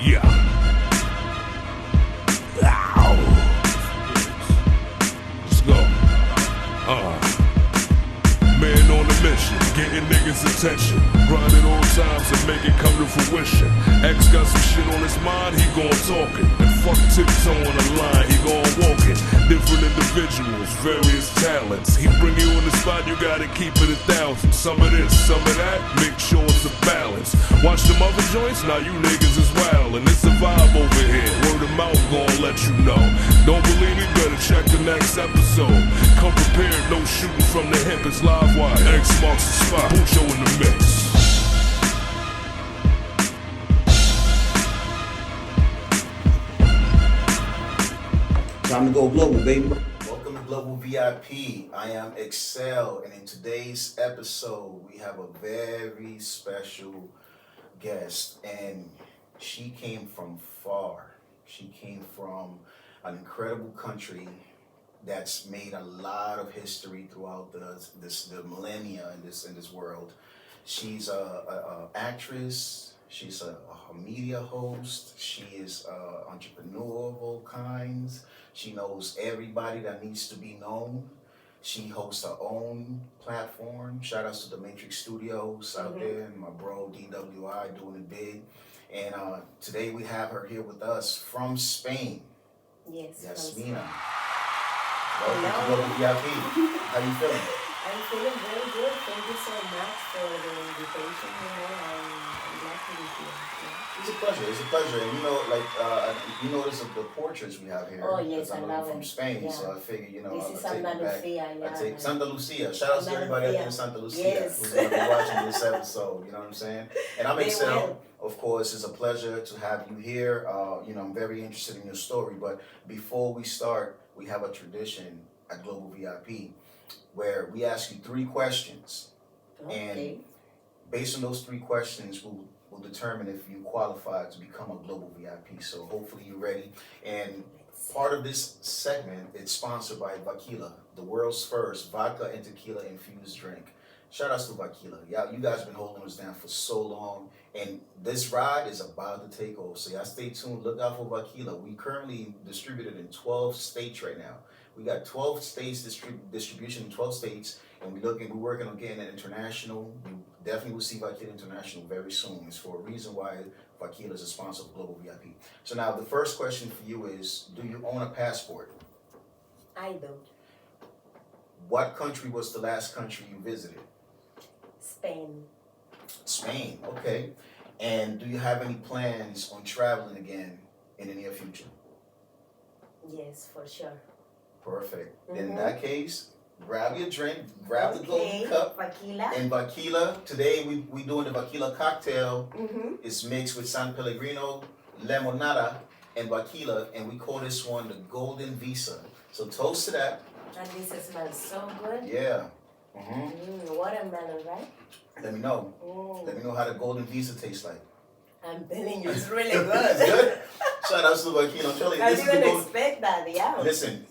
Yeah. Ow. Let's go. Man on a mission, getting niggas' attention. Grinding all times and make it come to fruition. X got some shit on his mind, he gon' talk it. And fuck tiptoe on the line, he gon' walk it. Different individuals, various talents. He bring you on the spot, you gotta keep it 1,000. Some of this, some of that, make sure it's a balance. Watch them other joints, now you niggas is wild. And it's a vibe over here, word of mouth gon' let you know. Don't believe me, better check the next episode. Come prepared, no shooting from the hip, it's live wire. X marks the spot, Mucho in the mix. Time to go global, baby. Welcome to Global VIP. I am Excel, and in today's episode, we have a very special guest, and she came from far. She came from an incredible country that's made a lot of history throughout the millennia in this world. She's a actress. She's a media host. She is an entrepreneur of all kinds. She knows everybody that needs to be known. She hosts her own platform. Shout outs to the Matrix Studios out there, and my bro DWI doing it big. And today we have her here with us from Spain. Yes. Yasmina. Welcome to Global VIP. How you feeling? I'm feeling very good. Thank you so much for the invitation. I'm glad to be here. Yeah. It's a pleasure. It's a pleasure. And you notice the portraits we have here. Oh yes, I I'm love from it. Spain, Yeah. so I figure This is I'll take Santa you back. Lucia. Yeah. I take Santa Lucia. Shout out to everybody out there in Santa Lucia Yes. who's gonna be watching this episode. You know what I'm saying? And I'm They Excel. will. Of course, it's a pleasure to have you here. I'm very interested in your story. But before we start, we have a tradition at Global VIP where we ask you 3 questions. Okay. And based on those 3 questions, we'll determine if you qualify to become a Global VIP. So hopefully you're ready. And part of this segment is sponsored by Vaquila, the world's first vodka and tequila infused drink. Shout outs to Vaquila. Yeah, you guys been holding us down for so long, and this ride is about to take off. So y'all stay tuned. Look out for Vaquila. We currently distributed in 12 states right now. We got 12 states distribution in 12 states, and we're working on getting it international. You definitely will see Vaquila International very soon. It's for a reason why Vaquila is a sponsor of Global VIP. So now the first question for you is, do you own a passport? I do. What country was the last country you visited? Spain. Spain, okay. And do you have any plans on traveling again in the near future? Yes, for sure. Perfect. In that case, grab your drink, grab the golden cup. Vaquila. And Vaquila, today we doing the Vaquila cocktail. Mm-hmm. It's mixed with San Pellegrino, Limonada, and Vaquila, and we call this one the Golden Visa. So toast to that. And this smells so good. Yeah. Watermelon, right? Let me know. Let me know how the Golden Visa tastes like. I'm telling you, it's really good. It's good? Shout out to Vaquila. I'm telling you, I this is the didn't Golden... expect that, yeah. Listen,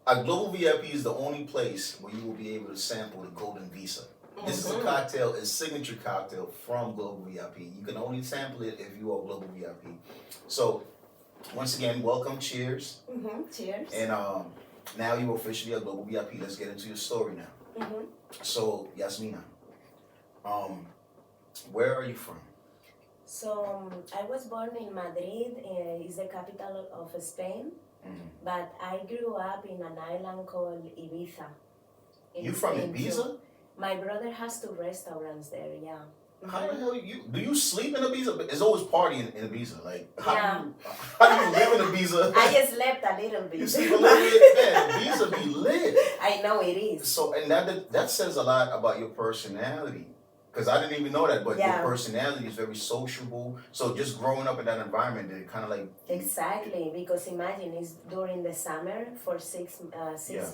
a Global VIP is the only place where you will be able to sample the Golden Visa. This is a cocktail, a signature cocktail from Global VIP. You can only sample it if you are Global VIP. So, once again, welcome, cheers. Cheers. And now you're officially a Global VIP. Let's get into your story now. So, Yasmina, where are you from? So, I was born in Madrid, it's the capital of Spain. But I grew up in an island called Ibiza. You from Spain Ibiza? too. My brother has 2 restaurants there, yeah. How the hell do you sleep in Ibiza? It's always partying in Ibiza. Like Yeah. how do you live in Ibiza? I just slept a little bit. You sleep a little bit, man. Ibiza be lit. I know it is. So and that says a lot about your personality. Because I didn't even know that, but your personality is very sociable. So just growing up in that environment, it kind of like... Exactly, because imagine it's during the summer for 6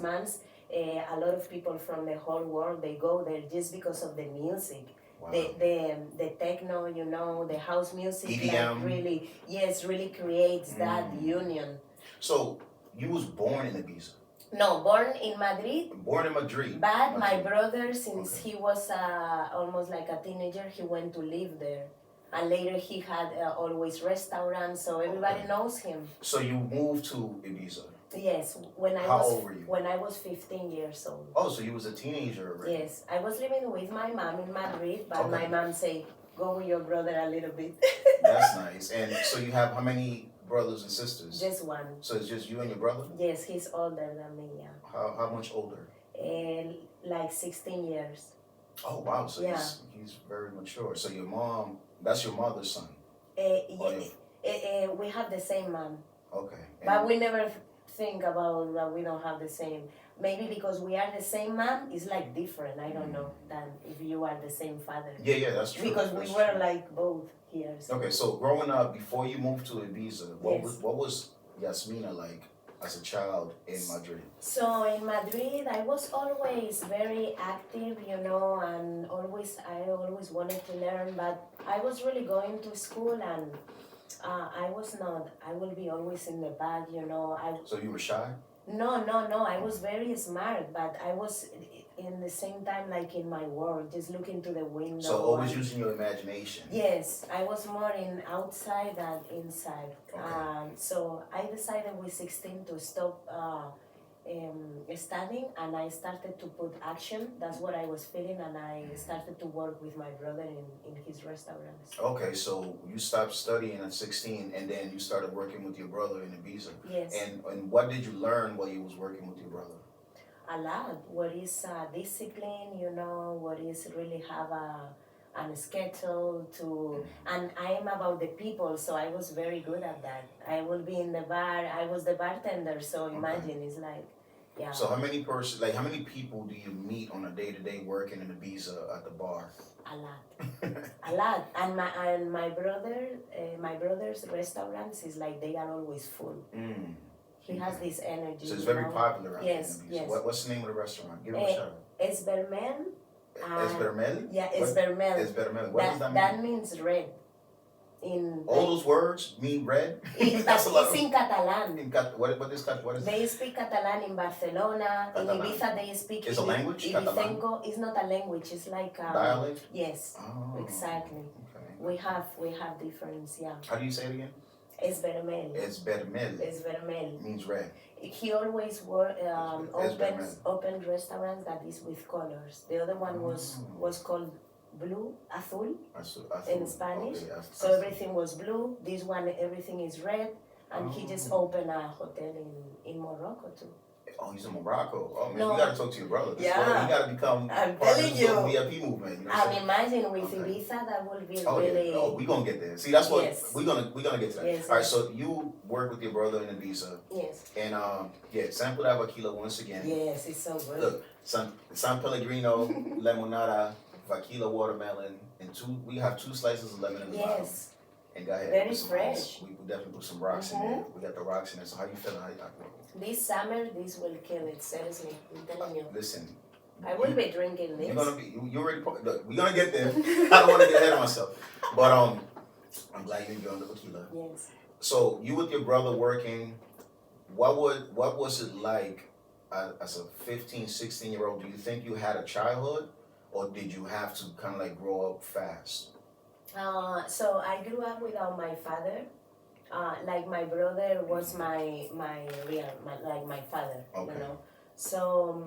months. A lot of people from the whole world, they go there just because of the music. Wow. The techno, the house music, EDM. Like really creates that union. So you was born in Ibiza? No, born in Madrid. Born in Madrid. But my brother, since he was almost like a teenager, he went to live there. And later he had always restaurants, so everybody knows him. So you moved to Ibiza. Yes, when I How was old were you? when I was 15 years old. Oh, so you was a teenager already. Yes, I was living with my mom in Madrid, but my Okay. mom said, "Go with your brother a little bit." That's nice. And so you have how many brothers and sisters? Just one. So it's just you and your brother? Yes, he's older than me. Yeah, How much older? like 16 years. Oh wow, so Yeah. he's very mature. So your mom, that's your mother's son. We have the same mom, Okay. but we never think about that we don't have the same. Maybe because we are the same mom, it's like different. I don't know than if you are the same father. Yeah, that's true. Because we That's were true. like both here. So. Okay, so growing up, before you moved to Ibiza, Yes. what was Yasmina like as a child in Madrid? So in Madrid, I was always very active, and I always wanted to learn, but I was really going to school and I was not. I will be always in the back, So you were shy? No. I was very smart, but I was in the same time like in my world, just looking to the window. So always and- using your imagination. Yes, I was more in outside than inside. Okay. So I decided with 16 to stop studying, and I started to put action. That's what I was feeling, and I started to work with my brother in his restaurants. Okay, so you stopped studying at 16 and then you started working with your brother in Ibiza. Yes, And what did you learn while you was working with your brother? a lot. What is discipline? What is really have a schedule to, and I am about the people, so I was very good at that. I will be in the bar. I was the bartender, so imagine it's like, yeah. So how many people do you meet on a day-to-day working in Ibiza at the bar? A lot, a lot, and my brother's restaurants is like they are always full. He has this energy. So it's very popular out Yes, there in Ibiza. yes. What's the name of the restaurant? Give him a shout out. Esbermel. Esbermel? Yeah, What- Esbermel. Esbermel. What does that mean? That means red. All those words mean red? That's a lot. it's in Catalan. What is They speak Catalan in Barcelona. Catalan. In Ibiza, they speak. It's a language, Catalan? Ibizenco is not a language. It's like dialect? Yes, Oh, exactly. okay. We have difference. Yeah. How do you say it again? Esbermel. Esbermel. Esbermel. Means red. He always opened restaurants that is with colors. The other one was called blue, azul, in Spanish. Okay, So everything was blue. This one, everything is red. And he just opened a hotel in Morocco too. Oh, he's in Morocco. Oh man, No. you gotta talk to your brother. This Yeah. brother, you gotta become I'm part of telling this you. little VIP movement. You know what I'm And saying? imagine with Okay. Ibiza, that would be Oh really. yeah. Oh, we gonna get there. See, that's what Yes. we're gonna get to that. Yes, All right. yes. So you work with your brother in Ibiza, Yes. and sample that vaquilla once again. Yes, it's so good. Look, San Pellegrino, limonada, vaquilla watermelon, and we have 2 slices of lemon in the bottom. Yes. And go ahead. Very put some fresh. ice. We definitely put some rocks in there. We got the rocks in there. So how you feeling? This summer, this will kill it. Seriously, I'm telling you. Listen. I will be drinking this. You're gonna be. You already. Look, we're gonna get there. I don't want to get ahead of myself. But I'm glad you enjoyed the tequila. Yes. So you with your brother working, what was it like as a 15, 16-year-old? Do you think you had a childhood, or did you have to kind of like grow up fast? So I grew up without my father. Like my brother was my father. Okay. So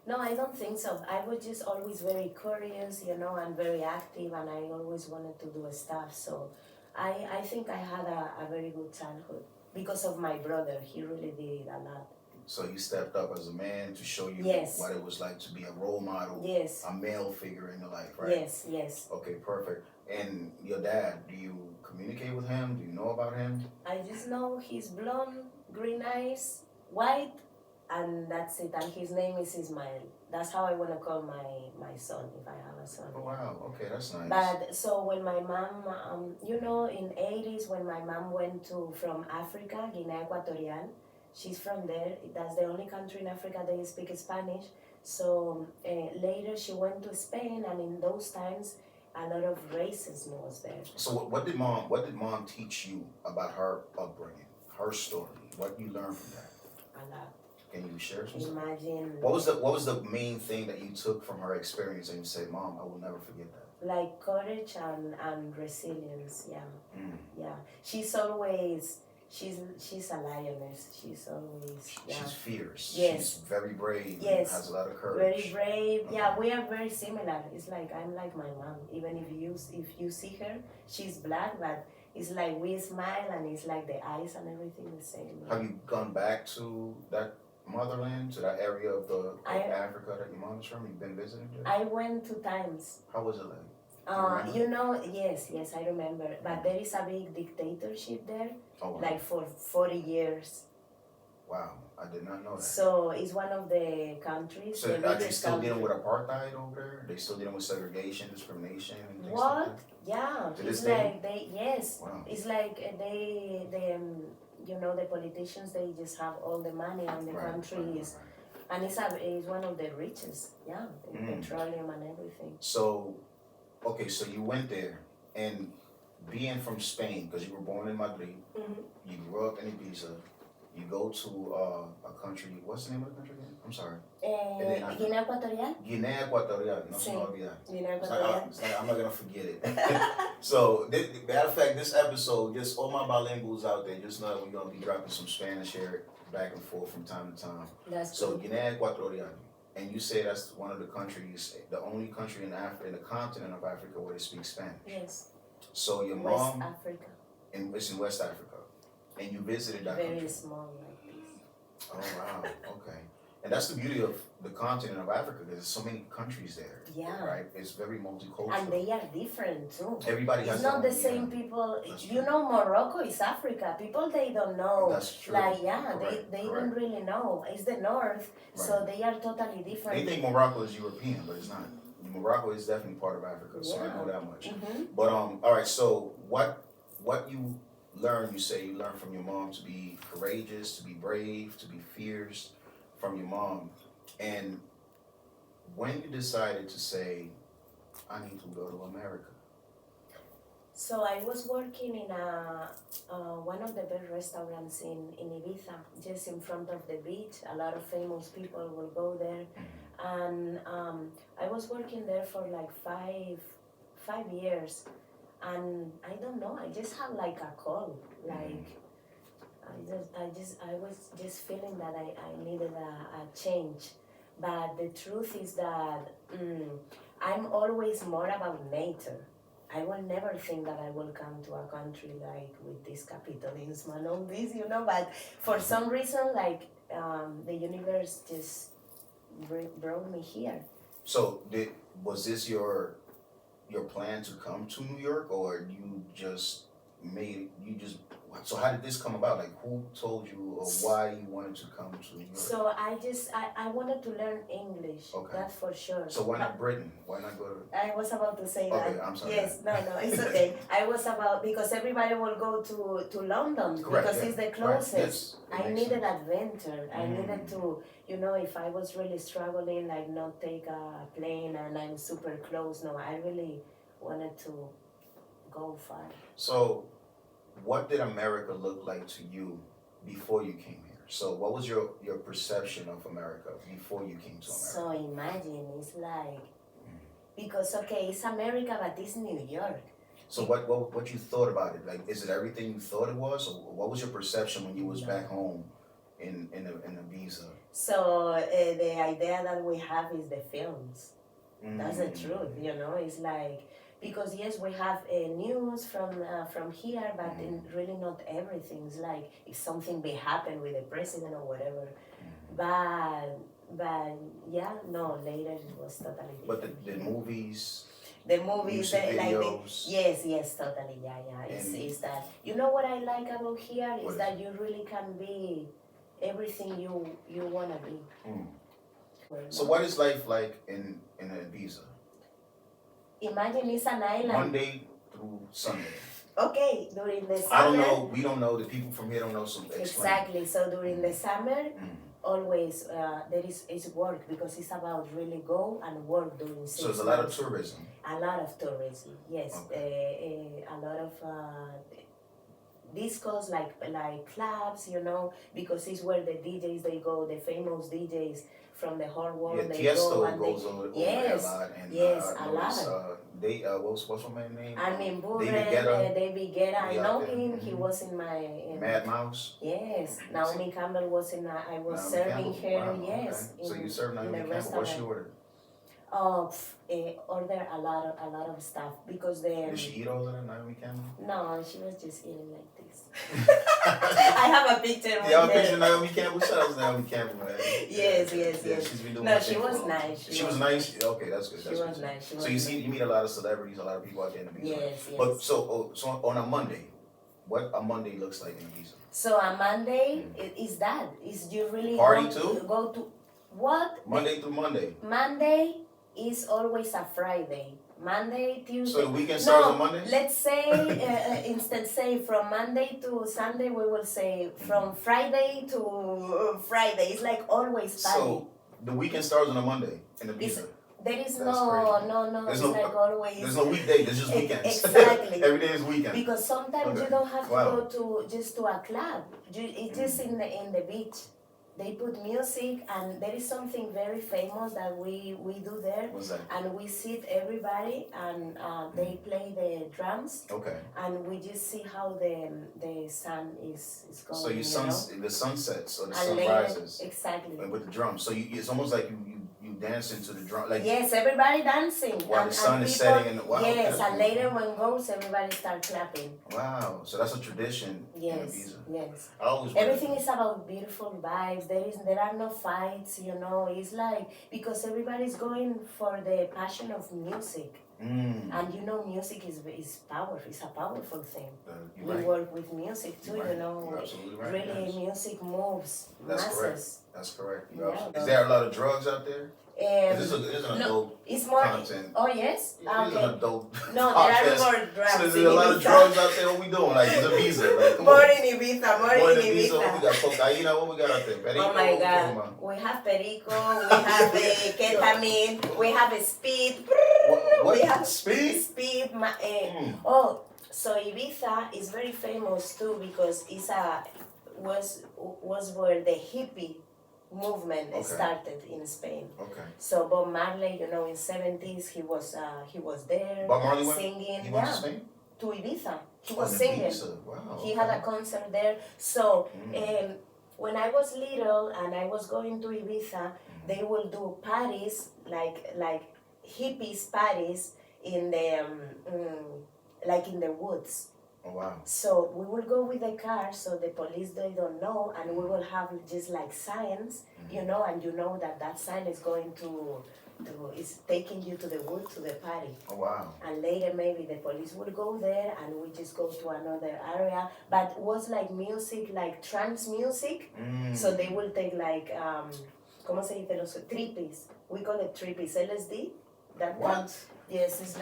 no, I don't think so. I was just always very curious, and very active, and I always wanted to do stuff. So I think I had a very good childhood because of my brother. He really did a lot. So you stepped up as a man to show you Yes. what it was like to be a role model, Yes. a male figure in your life, right? Yes. Okay, perfect. And your dad, do you communicate with him? Do you know about him? I just know he's blonde, green eyes, white, and that's it. And his name is Ismael. That's how I want to call my son if I have a son. Oh wow, okay, that's nice. But so when my mom, in 80s when my mom went from Africa, Guinea Equatorial, she's from there. That's the only country in Africa they speak Spanish. So later she went to Spain, and in those times, a lot of racism was there. So what did mom teach you about her upbringing, her story? What you learned from that? A lot. Can you share some stuff? Imagine. What was the main thing that you took from her experience and you say, Mom, I will never forget that? like courage and resilience. Yeah, Mm. yeah. She's a lioness. She's always She's fierce. Yes. She's very brave. Yes. Has a lot of very courage. brave. Yeah, we are very similar. It's like I'm like my mom. Even if you see her, she's black, but it's like we smile and it's like the eyes and everything the same. Have you gone back to that motherland, to that area of Africa that your mom is from? You've been visiting there? I went 2 times. How was it like? You know, yes, I remember. But there is a big dictatorship there, Oh, wow. like for 40 years. Wow, I did not know that. So it's one of the countries. So the are they richest still country. dealing with apartheid over there? They still dealing with segregation, discrimination, and things What? like that? Yeah, To this it's day? like yes. Wow. It's like they you know, the politicians, they just have all the money and the country is, and it's one of the richest. Yeah, the petroleum and everything. So, okay, so you went there, and being from Spain, because you were born in Madrid, you grew up in Ibiza, you go to a country, what's the name of the country again? I'm sorry. Guinea Ecuatorial. Guinea Ecuatorial, no Sí. se me olvida. Guinea It's Ecuatorial. like, I'm not gonna forget it. So, matter of fact, this episode, just all my bilinguals out there, just know that we're gonna be dropping some Spanish here back and forth from time to time. That's So, good. Guinea Ecuatorial, and you say that's one of the countries, the only country in Africa, in the continent of Africa, where they speak Spanish. Yes. So your West mom, Africa. it's in West Africa, and you visited that Very country. small like this. Oh wow, okay. And that's the beauty of the continent of Africa, because there's so many countries there. Yeah. Right. It's very multicultural. And they are different too. Everybody has It's their not own, the same people. That's You true. know, Morocco is Africa. People, they don't know. That's true. Like, yeah, Correct, they correct. don't really know. It's the north, so Right. they are totally different. They think Morocco is European, but it's not. Morocco is definitely part of Africa, so I Yeah. know that much. Mhm. But all right. So what you learn? You say you learn from your mom to be courageous, to be brave, to be fierce, from your mom. And when you decided to say, I need to go to America. So I was working in one of the best restaurants in Ibiza, just in front of the beach. A lot of famous people will go there. And I was working there for like five years. And I don't know, I just had like a call. Like, I was just feeling that I needed a change. But the truth is that I'm always more about nature. I will never think that I will come to a country like with this capitalism and all this, you know, but for some reason, like, the universe just brought me here. So was this your plan to come to New York, or so how did this come about? Like, who told you, or why you wanted to come to New York? So I wanted to learn English, Okay. that's for sure. So why not Britain? Why not go to? I was about to say that. Okay, I'm sorry. Yes, no, it's okay. I was about, because everybody will go to London, Correct, because yeah. it's the Right, closest. yes, it I makes needed sense. adventure. I needed to, you know, if I was really struggling, like not take a plane and I'm super close. No, I really wanted to go far. So, what did America look like to you before you came here? So, what was your perception of America before you came to America? So imagine, it's like, because okay, it's America, but it's New York. So what you thought about it? Like, is it everything you thought it was, or what was your perception when you was back home in Ibiza? So the idea that we have is the films. That's the truth, you know. It's like, because yes, we have news from here, but really not everything. It's like if something may happen with the president or whatever. But yeah, no. Later it was totally different. But the movies, the movies, music like videos. yes, totally, yeah. It's that, you know what I like about here is that you really can be everything you wanna be. So what is life like in Ibiza? Imagine it's an island. Monday through Sunday. Okay, during the summer. I don't know. We don't know. The people from here don't know. So explain. Exactly. So during the summer, always it's work, because it's about really go and work during 6 So there's a months. lot of tourism. A lot of tourism, yes. Okay. A lot of discos, like clubs, you know, because it's where the DJs they go, the famous DJs from the whole world. Yeah, they go Tiesto and goes they, over there yes, a lot, and yes, I a noticed lot. what's my name? I mean, Burren, David Guetta. I He out know there. him. He was in my Mad Mouse. yes. Naomi Campbell was in. I was Naomi serving Campbell? her. Wow, Yes. okay. So you served in Naomi the Campbell. What she restaurant. ordered? Order a lot of stuff because the. Did she eat all of that, Naomi Campbell? No, she was just eating like this. I have a picture. Yeah, I'm picturing Naomi Campbell. Shout out to Naomi Campbell, man. Yes. Yeah, she's been doing No, her she thing was for a long time. nice. She was nice. Okay, that's good. She That's was good. nice. She So was you meet a lot of celebrities, a lot of people out there in Ibiza. Yes. But so on a Monday, what a Monday looks like in Ibiza? So a Monday is that? Is you really Party go too? go to what? Monday through Monday. Monday is always a Friday. Monday, Tuesday. So the weekend starts on Monday? Let's say, instead say from Monday to Sunday, we will say from Friday to Friday. It's like always party. So the weekend starts on a Monday in Ibiza. There is That's no, crazy. no, There's it's no- like always. There's no weekday, there's just weekends. Exactly. Every day is weekend. Because sometimes Okay. you don't have to Wow. go to just to a club. It's just in the beach. They put music, and there is something very famous that we do there. What's that? And we sit everybody, and they play the drums, Okay. and we just see how the sun is going. So the sun sets or the And sun later, rises exactly. with the drums. So it's almost like you dance into the drum. Like Yes, everybody dancing. While the sun is setting in the- wow, Yes, okay. and later when goes, everybody start clapping. wow. So that's a tradition in Yes, Ibiza. yes. I always Everything is about beautiful vibes. There are no fights, you know. It's like because everybody's going for the passion of music, and you know, music is powerful. It's a powerful thing. You're We right. work with music too, You're you right. know. You're absolutely right. Really, Yes. music moves That's masses. correct. That's correct. Yeah. Is there a lot of drugs out there? This is an no, adult it's more. content. Oh yes. This is an Okay. adult No, there are podcast. more drugs. So there's in a lot of Ibiza. drugs out there. What we doing? Like it's Ibiza. Like, come More on. in Ibiza. More More in than Ibiza. What we Ibiza. got? Cocaine. What we got out there? Perico, Oh my what we talking God. about? We have perico, we have ketamine, we have a speed. What? We have Speed? Speed. Mm. Oh, so Ibiza is very famous too because was where the hippie movement Okay. started in Spain. Okay. So Bob Marley, you know, in 70s he was there Bob Marley went. singing. He went to Yeah, Spain. to Ibiza. He Oh, was in singing. Ibiza. Wow. He had a concert there. So Mm. when I was little and I was going to Ibiza, they will do parties like hippies parties in the like in the woods. Oh wow. So we will go with the car, so the police they don't know, and we will have just like signs, you know, and you know that sign is going to is taking you to the wood to the party. Oh wow. And later maybe the police will go there and we just go to another area. But it was like music, like trance music. Mm. So they will take like, ¿cómo se dice? Los trippies. We call it trippies, LSD. That What? one. Yes, it's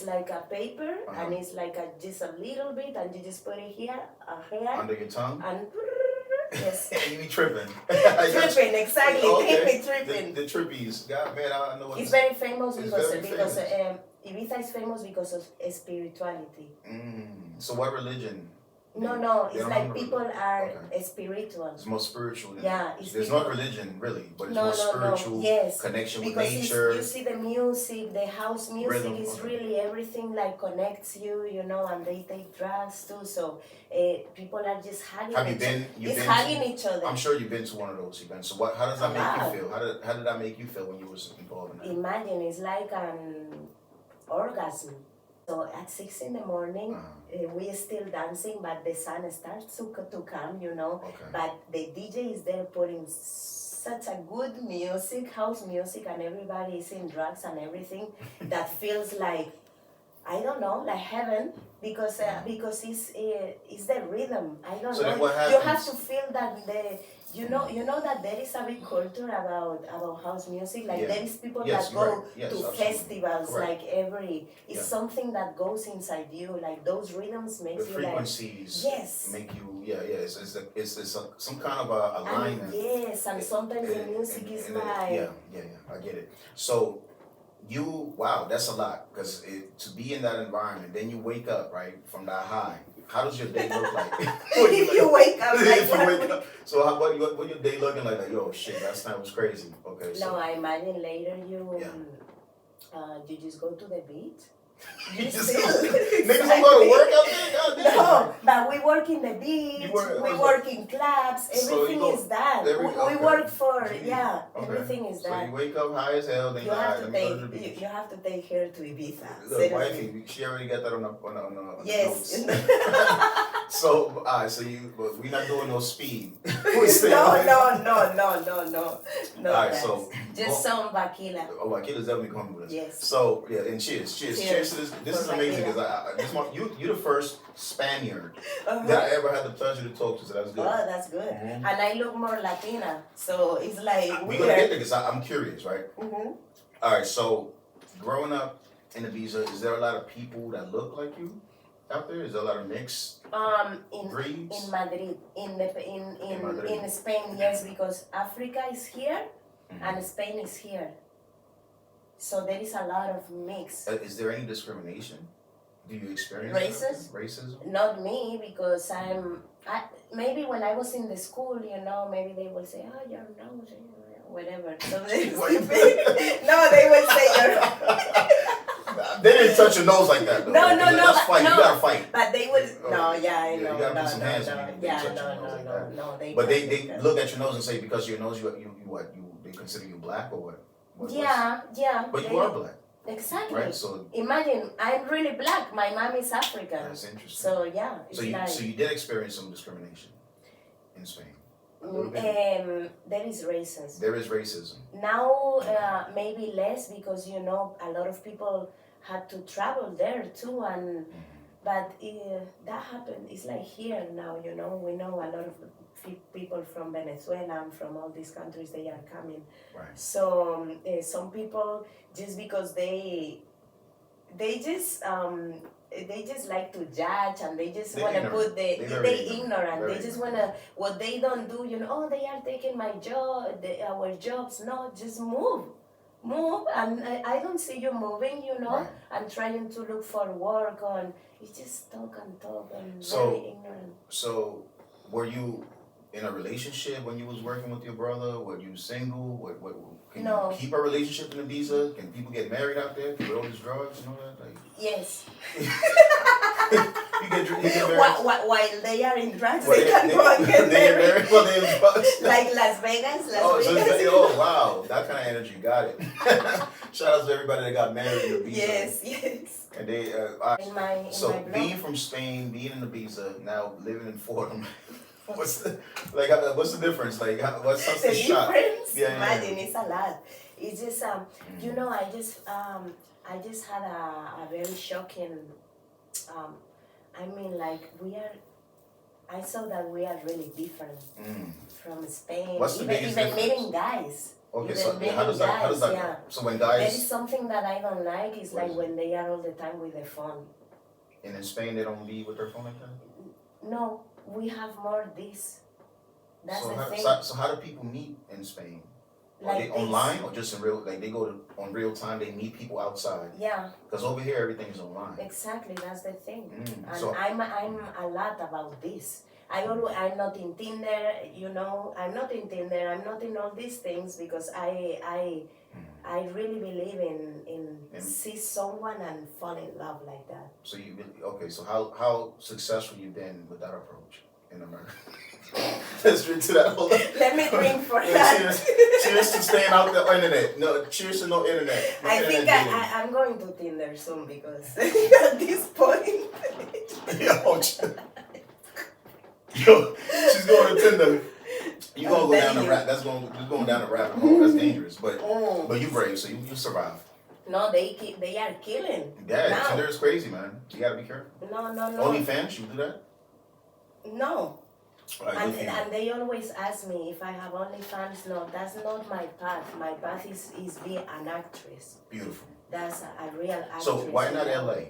like a paper, and it's like just a little bit, and you just put it here, Under your tongue. and yes. You be tripping. Tripping, exactly. Okay. Tripping. The trippies. God, man, I know what It's this- very famous It's because very because famous. Ibiza is famous because of spirituality. So what religion? No, They it's don't like have a people religion. are Okay. spiritual. It's more spiritual. Than Yeah, it's There's people- not religion really, but it's No, more no, spiritual. yes. Connection with Because nature. you see the music, the house music Rhythm, is okay. really everything like connects you, you know, and they take drugs too. So people are just hugging Have you each been? You've It's been hugging to, each other. I'm sure you've been to one of those events. So how does that A make lot. you feel? How did that make you feel when you was involved in that? Imagine it's like an orgasm. So at 6 in the morning, we are still dancing, but the sun starts to come, you know. Okay. But the DJ is there putting such a good music, house music, and everybody is in drugs and everything that feels like, I don't know, like heaven, because it's the rhythm. I don't So know. then what You have happens? to feel that you know that there is a big culture about house music. Like Yeah. there is people Yes, that you're go right. Yes, to absolutely. festivals, Correct. like it's Yeah. something that goes inside you. Like those rhythms The makes you like frequencies yes. make you it's some kind of a And alignment. yes, and sometimes the music is like yeah, I get it. So Wow, that's a lot because to be in that environment, then you wake up right from that high. How does your day look like? If you wake up, like if you wake up, so what your day looking like? Like, yo, shit, last night was crazy. Okay, so No, I imagine later Yeah. you just go to the beach. you just still- niggas don't go to work out there. God damn. No, but we work in the beach, You work- we work in clubs, So you everything go- is done. okay. We work for, Jeez. yeah, Okay. everything is So done. you wake up high as hell, then You you're have like, to let me go to the take beach. you have to take her to Ibiza. Look, seriously. wifey, she already got that on the Yes. notes. So, alright, so but we not doing no speed. We stay no, away. no. Alright, guys. so Just some vaquila. oh, Akila's definitely coming with us. Yes. So yeah, and cheers to this. This is For amazing Tequila. because you're the first Spaniard Uh-huh. that I ever had the pleasure to talk to. So that's good. Oh, that's good. Mhm. And I look more Latina, so it's like We're gonna get weird. there because I'm curious, right? Mm-hmm. All right. So growing up in Ibiza, is there a lot of people that look like you out there? Is there a lot of mixed In breeds? Madrid, in Madrid. in Spain, yes, because Africa is here Mhm. and Spain is here, so there is a lot of mix. Is there any discrimination? Do you experience Racist? racism? Not me, because maybe when I was in the school, maybe they will say, "Oh, your nose," whatever. So What you- no, they will say your. They didn't touch your nose like that though. No, no, no, Let's but- fight. no. You gotta fight. But they will. Oh, No, yeah, I yeah, know. you gotta no, put some no, hands no. on you. They Yeah, touch no, your nose like that. no. But they can't. look at your nose and say because of your nose they consider you black or what? Yeah. But they- you are black, Exactly. right? So Imagine, I'm really black. My mom is African. that's interesting. So yeah, it's So you did experience some discrimination in Spain. A little bit. there is racism. There is racism. Now maybe less because a lot of people had to travel there too, and but that happened. It's like here now. We know a lot of people from Venezuela and from all these countries. They are coming. Right. So some people, just because they just like to judge, and they just They're want to ignorant. put They're very they ignorant. ignorant. Very They just ignorant. want to, what they don't do, oh, they are taking my job, our jobs. No, just move, and I don't see you moving, Right. and trying to look for work, and you just talk and So- very ignorant. So were you in a relationship when you was working with your brother? Were you single? What can No. you keep a relationship in Ibiza? Can people get married out there with all these drugs and all that? Like Yes. you get married. While they are in drugs, Well, they can go and get they get married. married while they in drugs. Like Las Vegas, Oh, so Vegas. oh wow, that kind of energy, got it. Shout out to everybody that got married in Ibiza. Yes. And they, In my so blog. being from Spain, being in Ibiza, now living in Fordham, what's the difference? Like, what's The the shot? difference, Yeah, yeah, yeah. imagine, it's a lot. It's just I just had a very shocking. I saw that we are really different Mm. from Spain. What's the even biggest even difference? meeting guys. Okay, Even so meeting how does that yeah. go? So when There is guys something that I don't like. Is What like is it? when they are all the time with their phone. in Spain they don't be with their phone like that? No, we have more this. That's so the how, thing. so how do people meet in Spain? Are Like they this. online or just in real? Like they go to on real time. They meet people outside. Yeah, Because over here everything is online. exactly. That's the thing. Mm, And so- I'm a lot about this. I'm not in Tinder. I'm not in Tinder. I'm not in all these things because I really believe in see someone and fall in love like that. So you really, okay? So how successful you been with that approach in America? Let's drink to that. Hold on. Let me drink for Yeah, that. cheers to staying out the internet. No, cheers to no internet. No I think internet dating. I'm going to Tinder soon because at this point. Yo, she's going to Tinder. You gonna I'm go down telling the you. rat? You're going down the rabbit hole. That's dangerous. But Oh. you brave, so you survive. No, they are killing. Yeah, Now. Tinder is crazy, man. You gotta be careful. No. OnlyFans, you do that? No. All right, And, good for you. and they always ask me if I have OnlyFans. No, that's not my path. My path is be an actress. Beautiful. That's a real actress. So why not LA?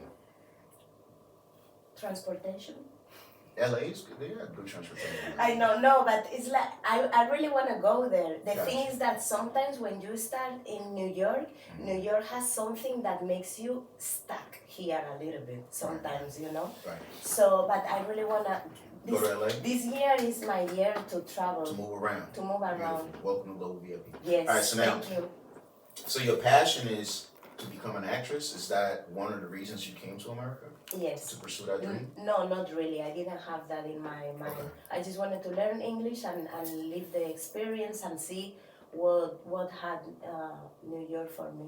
Transportation. LA is good. They have good transportation. I know, no, but it's like I really want to go there. The Gotcha. thing is that sometimes when you start in New York, New York has something that makes you stuck here a little bit sometimes, you know. Right. So, but I really wanna. Go to LA? This year is my year to travel. To move around. To move around. Beautiful. Welcome to Global VIP. Yes. All right, so now, thank you. so your passion is to become an actress. Is that one of the reasons you came to America? Yes. To pursue that dream? No, not really. I didn't have that in my mind. Okay. I just wanted to learn English and live the experience and see what had New York for me.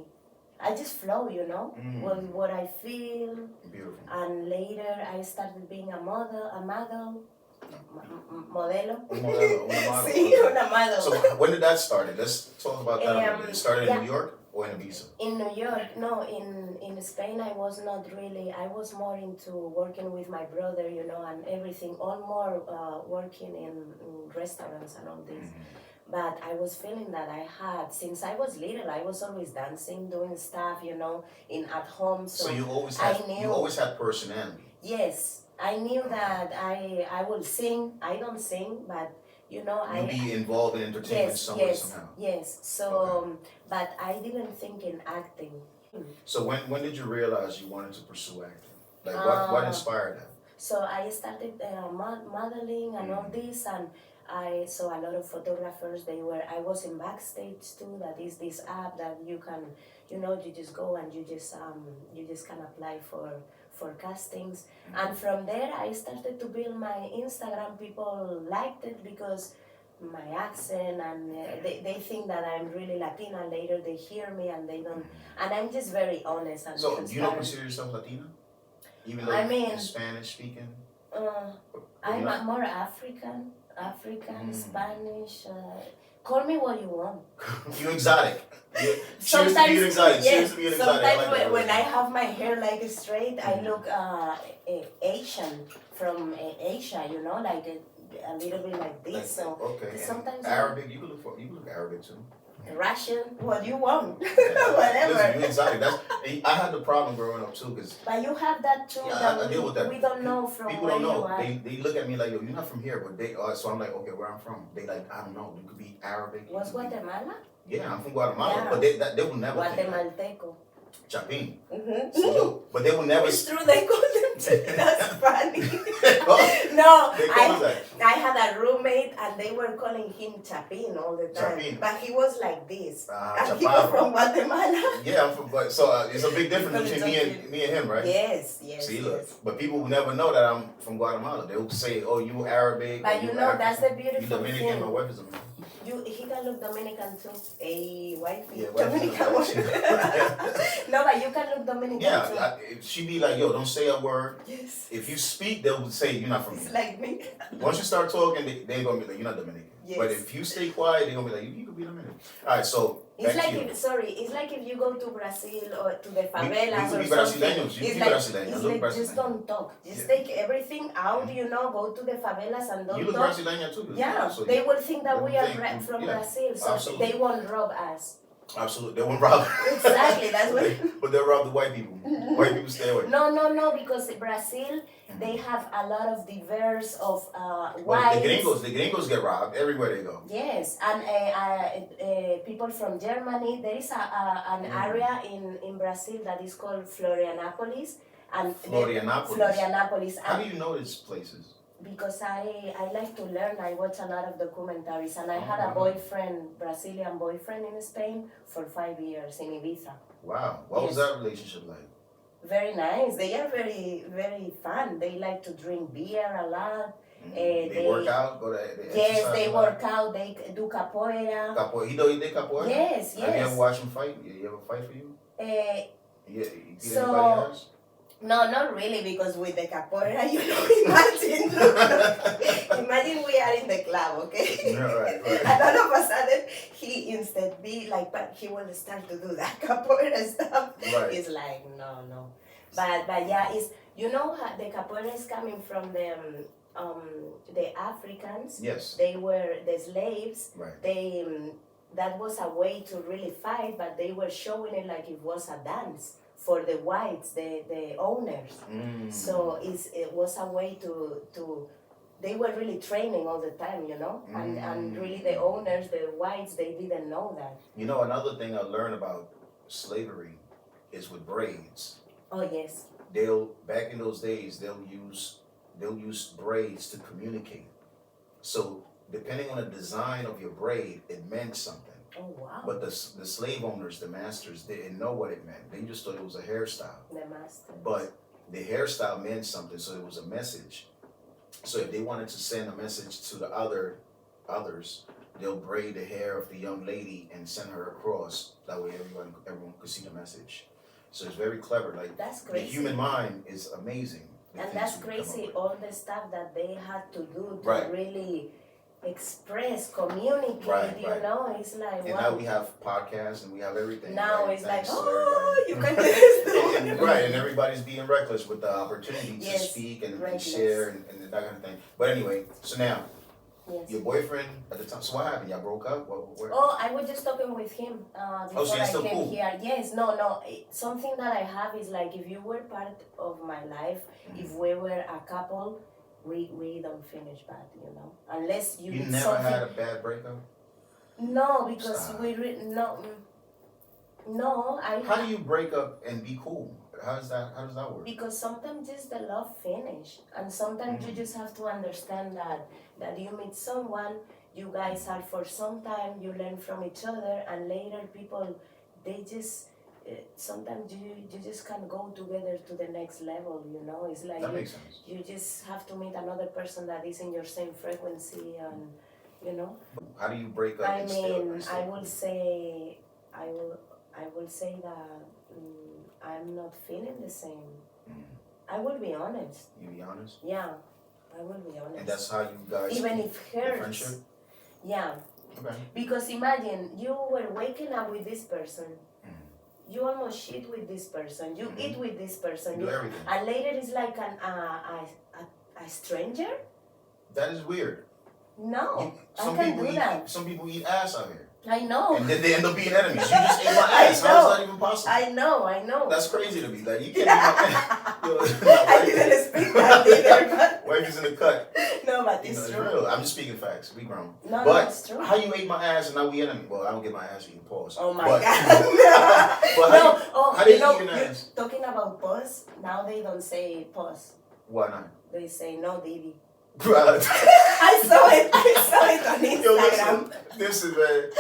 I just flow, you know, what I feel. Beautiful. And later I started being a model. Modelo. Una modelo. Sí, una model. So when did that start? Let's talk about that. A little bit. It started in New York or in Ibiza? In New York, no. In Spain, I was not really. I was more into working with my brother, you know, and everything. All more working in restaurants and all this. But I was feeling that I had, since I was little, I was always dancing, doing stuff, you know, at home. So you always had personality. Yes, I knew that I will sing. I don't sing, but you know, You'll be involved in entertainment somehow. Yes. So, but I didn't think in acting. So when did you realize you wanted to pursue acting? Like what inspired that? So I started modeling and all this, and I saw a lot of photographers. I was in Backstage too. That is this app that you can, you know, you just go and you just can apply for castings. And from there I started to build my Instagram. People liked it because my accent, and they think that I'm really Latina. Later they hear me and they don't, and I'm just very honest and so transparent. You don't consider yourself Latina? Even though you're Spanish speaking? I'm more African, Spanish. Call me what you want. You exotic. Sometimes, being exotic. yes. Being exotic. Sometimes when I have my hair like straight, I look Asian from Asia. You know, like a little bit like this. Like, so okay. sometimes Arabic. You can look Arabic too. Russian, what you want, whatever. Listen, you're exotic. I had the problem growing up too, because. But you have that too. Yeah, that I deal with that. We don't know from people where don't know. you are. They look at me like, yo, you're not from here, but they are. So I'm like, okay, where I'm from? They like, I don't know. You could be Arabic. Was Guatemala? Yeah, I'm from Guatemala, Yeah. but they will never. Guatemalteco. Chapin. Mm-hmm. So, but they will never. It's true, they call them too. That's funny. Oh, No, they call us that. I had a roommate and they were calling him Chapin all the time. Chapin. But he was like this. And he Chaparro. was from Guatemala. Yeah, I'm from. But so it's a big difference People between me and him, right? Yes. See, look, but people will never know that I'm from Guatemala. They will say, "Oh, you Arabic." But you know, African. that's the You beautiful Dominican. thing. My wife is Dominican. He can look Dominican too. Hey, wifey. Yeah, wife is Dominican. Dominican. No, but you can look Dominican too. Yeah, she be like, "Yo, don't say a word." Yes. If you speak, they'll say you're not from It's here. like me. Once you start talking, they're gonna be like, "You're not Dominican." Yes. But if you stay quiet, they're gonna be like, "You could be Dominican." All right, so It's back like to you. it's like if you go to Brazil or to the We favelas could or be something. Brasileños. You It's be like, Brasileño. it's Look like just Brasileño. don't talk. Just Yeah. take everything out, you know, go to the favelas and don't You look talk. Brasileña too. Yeah, So they will think that they we will are think- from yeah, Brazil, so absolutely. they won't rob us. Absolutely, they won't rob. Exactly, that's what. But they'll rob the white people. White people stay away. No, because Brazil, they have a lot of diverse of Well, whites. the gringos get robbed everywhere they go. Yes, and people from Germany. There is an area in Brazil that is called Florianopolis, and Florianopolis. How do you know these places? Because I like to learn. I watch a lot of documentaries, and I had a wow. boyfriend, Brazilian boyfriend in Spain for 5 years in Ibiza. Wow, what was Yes. that relationship like? Very nice. They are very, very fun. They like to drink beer a lot. They work out, go to they Yes, exercise they a lot? work out. They do capoeira. Capoeira. He did capoeira? Yes, Have you yes. ever watched him fight? You ever fight for you? Uh, You beat So- anybody else? No, not really, because with the capoeira, you know, imagine. Imagine we are in the club, okay? Yeah, right. And all of a sudden, he instead be like, but he will start to do that capoeira stuff. Right. It's like, no. But yeah, it's, you know, how the capoeira is coming from the Africans. Yes. They were the slaves. Right. That was a way to really fight, but they were showing it like it was a dance. for the whites, the owners. So it was a way to they were really training all the time, you know, and really the owners, the whites, they didn't know that. You know, another thing I learned about slavery is with braids. Oh yes. Back in those days they'll use braids to communicate. So depending on the design of your braid, it meant something. Oh wow. But the slave owners, the masters, didn't know what it meant. They just thought it was a hairstyle. The master. But the hairstyle meant something, so it was a message. So if they wanted to send a message to the others, they'll braid the hair of the young lady and send her across. That way everyone could see the message. So it's very clever. Like that's the crazy. human mind is amazing. And that's crazy, all the stuff that they had to do to Right. really express, communicate, Right, you right. know, it's like, And wow. now we have podcasts and we have everything. Now right? it's like, Thanks to oh, you everybody. can do this. and, right, and everybody's being reckless with the opportunity to Yes, speak and reckless. share and that kind of thing. But anyway, so now, Yes. your boyfriend at the time, so what happened? Y'all broke up? What? Oh, I was just talking with him before so you're I still came cool? here. Yes, no. Something that I have is like, if you were part of my life, if we were a couple, we don't finish bad, you know, unless you You did never something. had a bad breakup? No, because Stop. no. How do you break up and be cool? How does that work? Because sometimes just the love finish, and sometimes you just have to understand that you meet someone, you guys are for some time, you learn from each other, and later people, they just sometimes you just can't go together to the next level, you know. It's like That makes sense. you just have to meet another person that is in your same frequency, and you know. How do you break up? I and still- mean, and still- I will say that I'm not feeling the same. I will be honest. You be honest? Yeah, I will be honest. And that's how you guys Even keep if the hurts. friendship? Yeah, Okay. because imagine you were waking up with this person. You almost shit with this person. You eat with this person. You do everything. And later it's like a stranger. That is weird. No, Some I can't people do eat that. some people eat ass out here. I know. And then they end up being enemies. You just ate my I ass. How know. is that even possible? I know. That's crazy to me. Like you can't be my I didn't speak that either, but wife is in the cut. no, but You know, it's it's true. real. I'm just speaking facts. We grown. No, but it's true. how you ate my ass and now we enemy? Well, I don't get my ass eaten. Pause. Oh my but, god. but No, how do you know, eat an you're ass? talking about pause, now they don't say pause. Why not? They say no, Didi. Yo, I saw it on Instagram. listen, this is man.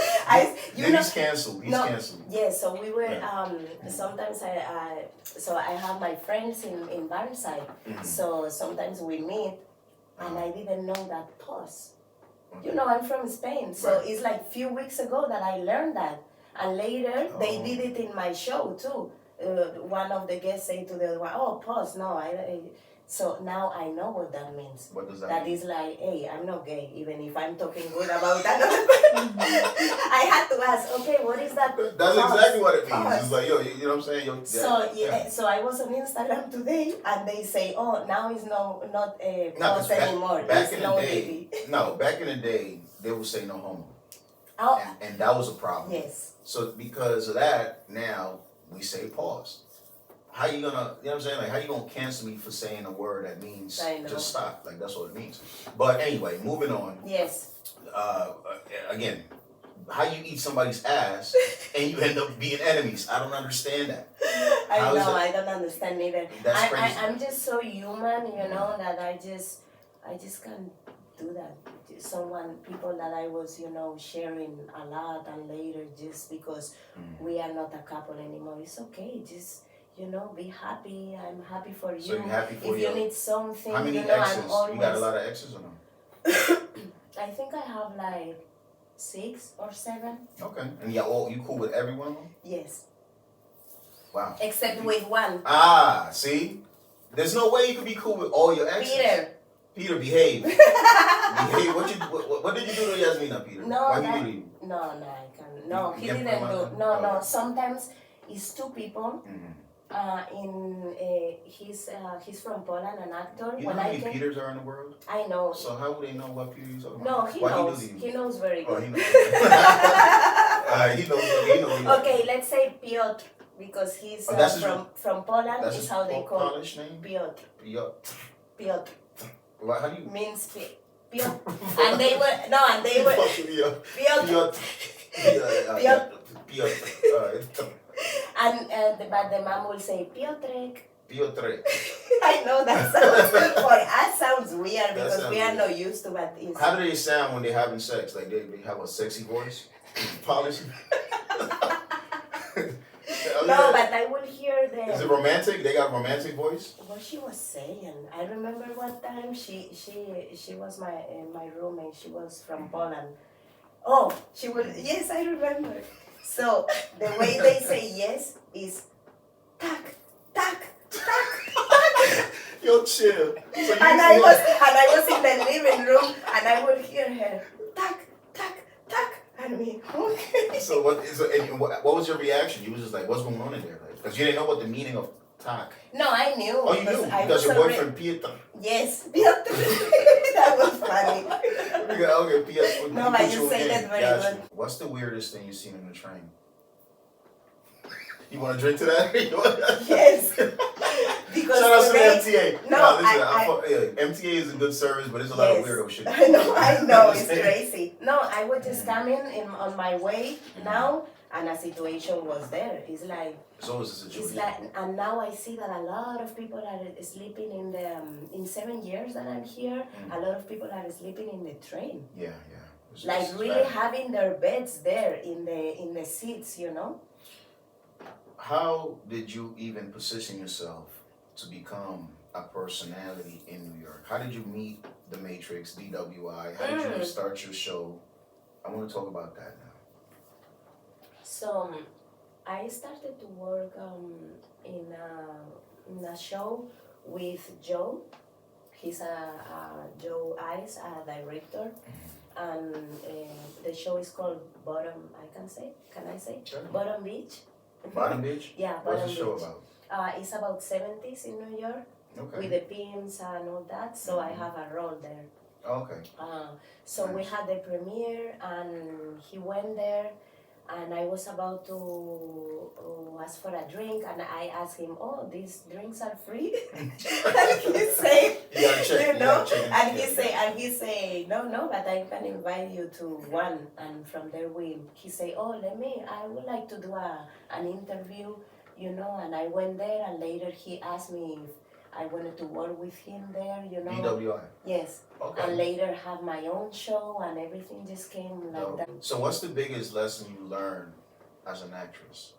You know, He's canceled. He's canceled. yeah, so we were Yeah. sometimes I have my friends in Barnside, so sometimes we meet, and I didn't know that pause. You know, I'm from Spain, so Right. it's like few weeks ago that I learned that, and later they did it in my show too. One of the guests say to the other one, "Oh, pause." No, so now I know what that means. What does that That mean? is like, hey, I'm not gay, even if I'm talking good about that. I had to ask, okay, what is that? That's pause? exactly what it means. Pause. It's like, yo, you know what I'm saying? Yo, So so I was on Instagram today, and they say, oh, now it's not a No, 'cause pause anymore. back It's in no the day, Didi. no, back in the day, they would say no homo, Oh, and that was a problem. yes. So because of that, now we say pause. How you gonna, you know what I'm saying? Like, how you gonna cancel me for saying a word that means I know. just stop? Like, that's what it means. But anyway, moving on. Yes. Again, how you eat somebody's ass and you end up being enemies? I don't understand that. I How is know, that- I don't understand either. That's crazy. I'm just so human, you know, that I just can't do that. People that I was, you know, sharing a lot, and later just because we are not a couple anymore, it's okay. Just, you know, be happy. I'm happy for you. So you're happy for if your- you need something, How many you know, exes? I'm always. You got a lot of exes or no? I think I have like 6 or 7. Okay. And you cool with every one of them? Yes. Wow. Except with one. Ah, see? There's no way you could be cool with all your exes. Peter, behave. Behave. What did you do to Yasmina, Peter? No, Why that- did you do to you? No, I can't. No, You he can't didn't put do. him on? No, Oh. Sometimes it's 2 people. Mhm. He's from Poland, an actor. You know When how I many came, Peters are in the world? I know. So how would they know what Peter you're talking No, about? he Why knows. He do to He you? knows very Oh, good. he knows. He knows. Okay, let's say Piotr. because he's Oh, that's his- from Poland. That's Is his how they call Polish name? Piotr. Piotr. Piotr What, how do you... means Piotr. And they were Piotr. Piotr. Piotr. Piotr. But the mom will say Piotrek. Piotr. I know that sounds for us sounds weird because sounds we are weird. not used to what is. How do they sound when they're having sex? Like they have a sexy voice? Polish? No, but I will hear them. Is it romantic? They got a romantic voice? What she was saying, I remember one time she was my roommate. She was from Poland. Oh, she will. Yes, I remember. So the way they say yes is tak tak tak tak. Yo, chill. So you And I was in the living room and I would hear her tak tak tak and me. Okay. So what was your reaction? You was just like, what's going on in there? Because you didn't know what the meaning of talk. No, I knew. Oh, you knew? I Because was your already- boyfriend Pietro. Yes, that was funny. Okay, Pietro. No, but you say that very Gotcha. good. What's the weirdest thing you've seen on the train? You want to drink to that? Yes. Because Shout out to the today- MTA. No, listen, MTA is a good service, but there's a lot of Yes. weirdo shit. I know, it's crazy. No, I was just coming on my way now, and a situation was there. It's like, It's always a situation. it's like, and now I see that a lot of people are sleeping in the, in 7 years that I'm here, a lot of people are sleeping in the train. Yeah. It's Like really bad. having their beds there in the seats, you know? How did you even position yourself to become a personality in New York? How did you meet the Matrix, DWI? How did you start your show? I want to talk about that now. So I started to work in a show with Joe. He's Joe Ice, a director, and the show is called Bottom. Can I say? Sure. Bottom Beach. Bottom Beach? Yeah, What's Bottom the show Beach. about? It's about 70s in New York Okay. with the pimps and all that. So I have a role there. Okay. So we Nice. had the premiere, and he went there, and I was about to ask for a drink, and I asked him, "Oh, these drinks are free?" And he said, You gotta check. "You You know," gotta check. and Yeah. he say, "No, but I can invite you to one." And from there he say, "Oh, I would like to do an interview, you know." And I went there, and later he asked me if I wanted to work with him there, you know. DWI. Yes. Okay. And later have my own show, and everything just came like No. that. So what's the biggest lesson you learned as an actress?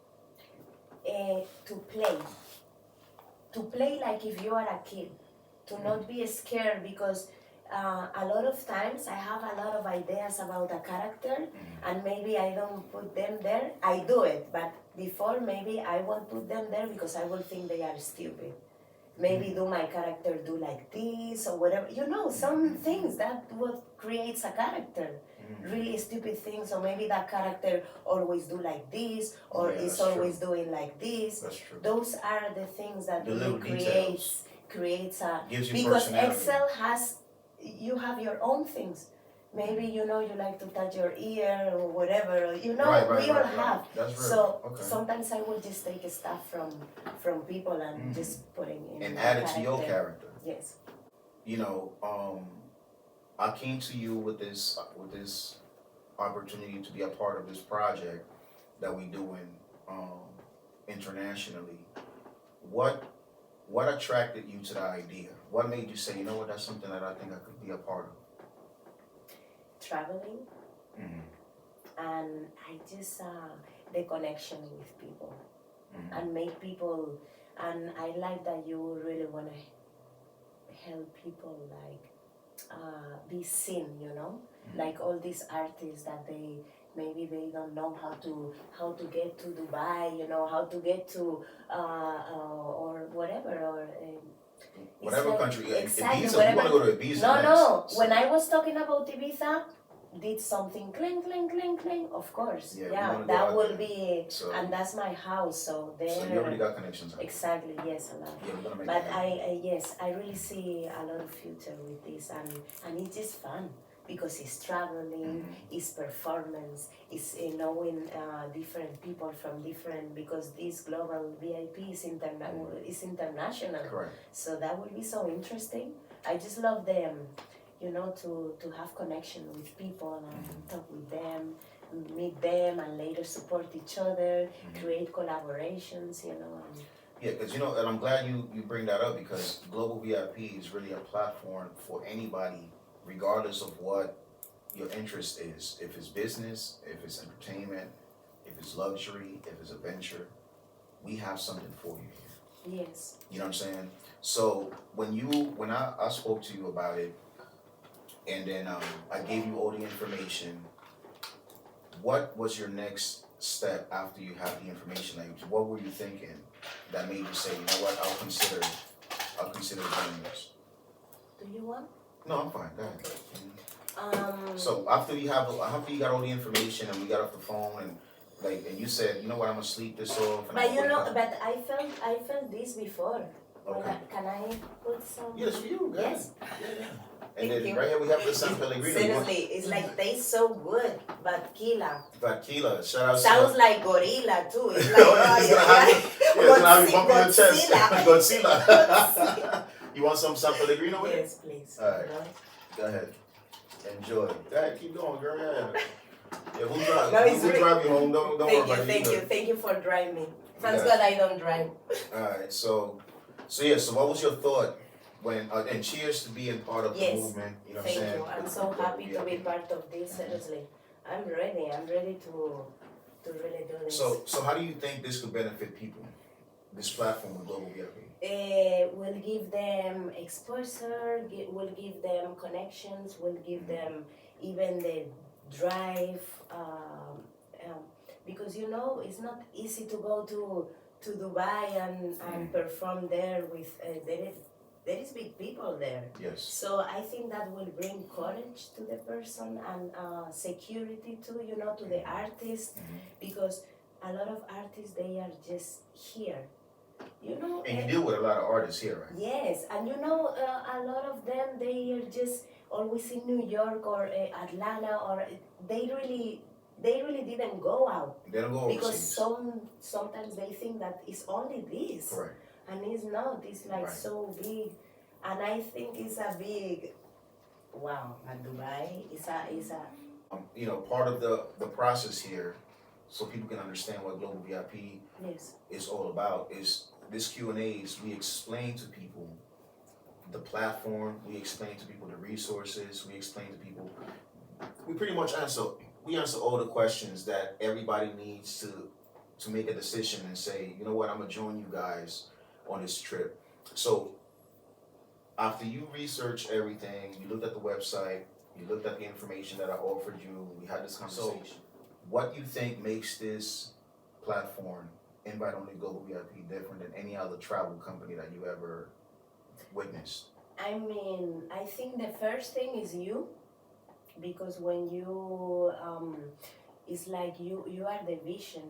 To play like if you are a kid, to not be scared, because a lot of times I have a lot of ideas about a character, and maybe I don't put them there. I do it, but before maybe I won't put them there because I will think they are stupid. Maybe do my character do like this or whatever, you know, some things that what creates a character. Really stupid things, or maybe that character always do like this, or Yeah, is that's always doing like this. That's true. Those are the things that The really little details. creates a, Gives you because personality. Excel you have your own things. Maybe you know you like to touch your ear or whatever, or, you know, Right, we all right. have. That's real. So Okay. sometimes I will just take stuff from people and just putting in And my add it to your character. Yes. You know, I came to you with this opportunity to be a part of this project that we doing internationally. What attracted you to the idea? What made you say, you know what, that's something that I think I could be a part of? Traveling, and I just the connection with people, and make people, and I like that you really want to help people like be seen, you know, like all these artists that maybe they don't know how to get to Dubai, you know, how to get to or whatever, or Whatever like, country, exactly, Ibiza, whatever. you want to go to Ibiza No, next. no. So- When I was talking about Ibiza, did something cling, cling, cling, cling. Of course, Yeah, we yeah, wanna go that out will there. be, So- and that's my house. So there, So you already got connections. Out there. exactly, yes, a lot. Yeah, we're gonna make But that happen. yes, I really see a lot of future with this, and it's just fun. because it's traveling, it's performance, it's knowing different people from different, because this global VIP is international. Correct. So that will be so interesting. I just love them, to have connection with people and talk with them, meet them, and later support each other, create collaborations, And Yeah, because and I'm glad you bring that up, because Global VIP is really a platform for anybody, regardless of what your interest is. If it's business, if it's entertainment, if it's luxury, if it's adventure, we have something for you here. yes. You know what I'm saying? So when I spoke to you about it, and then I gave you all the information, what was your next step after you had the information? Like, what were you thinking that made you say, you know what, I'll consider doing this? Do you want? No, I'm fine. Go ahead. Okay. So after you got all the information and we got off the phone and you said, you know what, I'm gonna sleep this off. But but I felt this before. Okay. Can I put some? Yes, for you. Go Yes. ahead. Yeah. Thank And then you. right here we have the San Pellegrino. Seriously, it's like tastes so good. Tequila. Tequila. Shout out. Sounds like gorilla too. It's like It's gonna have you bumping your chest. Godzilla. Godzilla. You want some San Pellegrino with it? Yes, please. All right. Go ahead. Enjoy. Go ahead, keep going, girl. Yeah. Yeah, we'll drive. No, it's we'll really- drive you home. Don't worry about it. Thank you for driving. Thank Yeah. God I don't drive. All right. So what was your thought when? And cheers to being part of Yes. the movement. You know what I'm Thank saying? you. I'm With so the happy to be VIP. part of this. Seriously, I'm ready. I'm ready to really do this. So how do you think this could benefit people? This platform with Global VIP. We'll give them exposure. We'll give them connections. We'll give them even the drive. Because it's not easy to go to Dubai and perform there with there is big people there. Yes. So I think that will bring courage to the person and security too, to the artist, because a lot of artists, they are just here, And you deal with a lot of artists here, right? Yes, and a lot of them, they are just always in New York or Atlanta, or they really didn't go out. They don't go Because overseas. sometimes they think that it's only this. Correct. And it's not. It's like Right. so big, and I think it's a big. Wow, at Dubai, it's a. Part of the process here, so people can understand what Global VIP Yes. is all about, is this Q&As. We explain to people the platform. We explain to people the resources. We explain to people. We pretty much answer all the questions that everybody needs to make a decision and say, you know what, I'm gonna join you guys on this trip. So after you research everything, you looked at the website, you looked at the information that I offered you, we had this conversation. So what do you think makes this platform, Invite Only Global VIP, different than any other travel company that you ever witnessed? I mean, I think the first thing is you, because when you it's like you are the vision,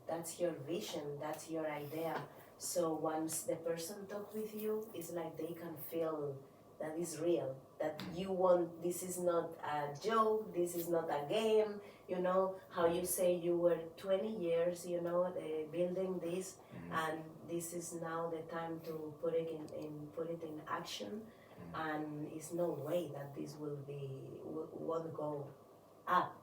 that's your vision, that's your idea. So once the person talk with you, it's like they can feel that is real, that you want, this is not a joke, this is not a game, how you say you were 20 years, building this, and this is now the time to put it in action, and it's no way that this won't go up,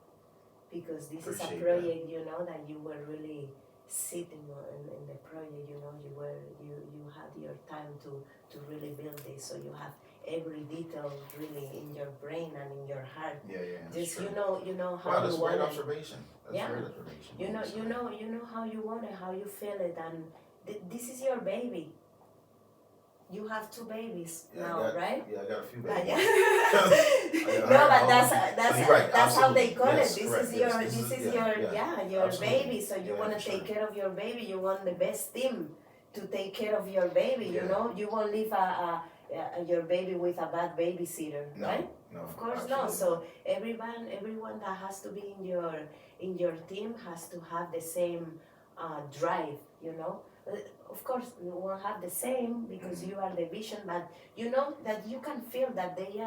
because this is a Appreciate project, that you were really sitting in the project, you had your time to really build this, so you have every detail really in your brain and in your heart. Yeah, Just true. you know how Wow, that's you a great want it. observation. That's Yeah. a great observation. You know how you want it, how you feel it, and this is your baby. You have 2 babies now, right? Yeah, I got a few But babies. yeah. No, but you're right, that's how they absolutely. call Yes, it. correct, This yes, is yeah, your absolutely. baby. So you Yeah, want to for take sure. care of your baby. You want the best team to take care of your baby. Yeah. You won't leave your baby with a bad babysitter, No, right? no, Of course absolutely. not. So everyone that has to be in your team has to have the same drive. Of course, you won't have the same because you are the vision, but that you can feel that they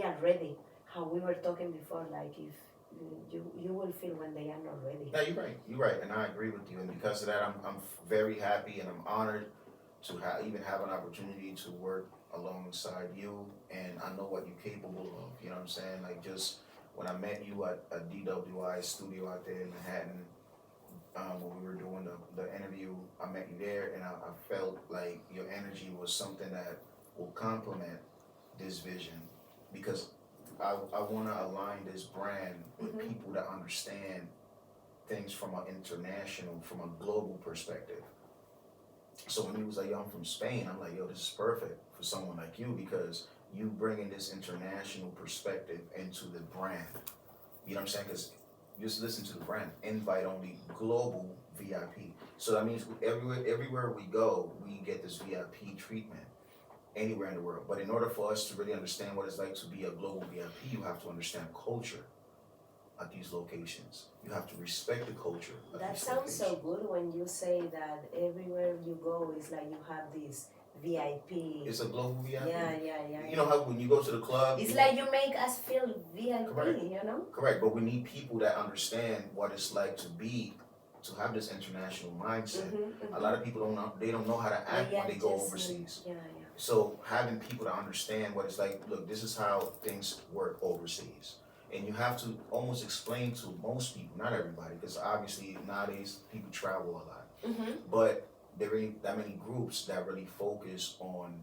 are ready. how we were talking before, like if you will feel when they are not ready. Yeah, you're right, and I agree with you. And because of that, I'm very happy and I'm honored to even have an opportunity to work alongside you. And I know what you're capable of. You know what I'm saying? Like just when I met you at a DWI studio out there in Manhattan, when we were doing the interview, I met you there, and I felt like your energy was something that will complement this vision because I want to align this brand with people that understand things from an international, from a global perspective. So when he was like, yo, I'm from Spain, I'm like, yo, this is perfect for someone like you because you bringing this international perspective into the brand. You know what I'm saying? Because just listen to the brand, invite only global VIP. So that means everywhere we go, we get this VIP treatment anywhere in the world. But in order for us to really understand what it's like to be a global VIP, you have to understand culture at these locations. You have to respect the culture of That these sounds so locations. good when you say that everywhere you go is like you have this VIP. It's a global VIP. Yeah. You know how when you go to the club, It's like you make us feel VIP, Correct. you know? Correct, but we need people that understand what it's like to have this international mindset. A lot of people don't know how to act when they go overseas. Yeah. So having people to understand what it's like, look, this is how things work overseas. And you have to almost explain to most people, not everybody, because obviously nowadays people travel a lot. But there ain't that many groups that really focus on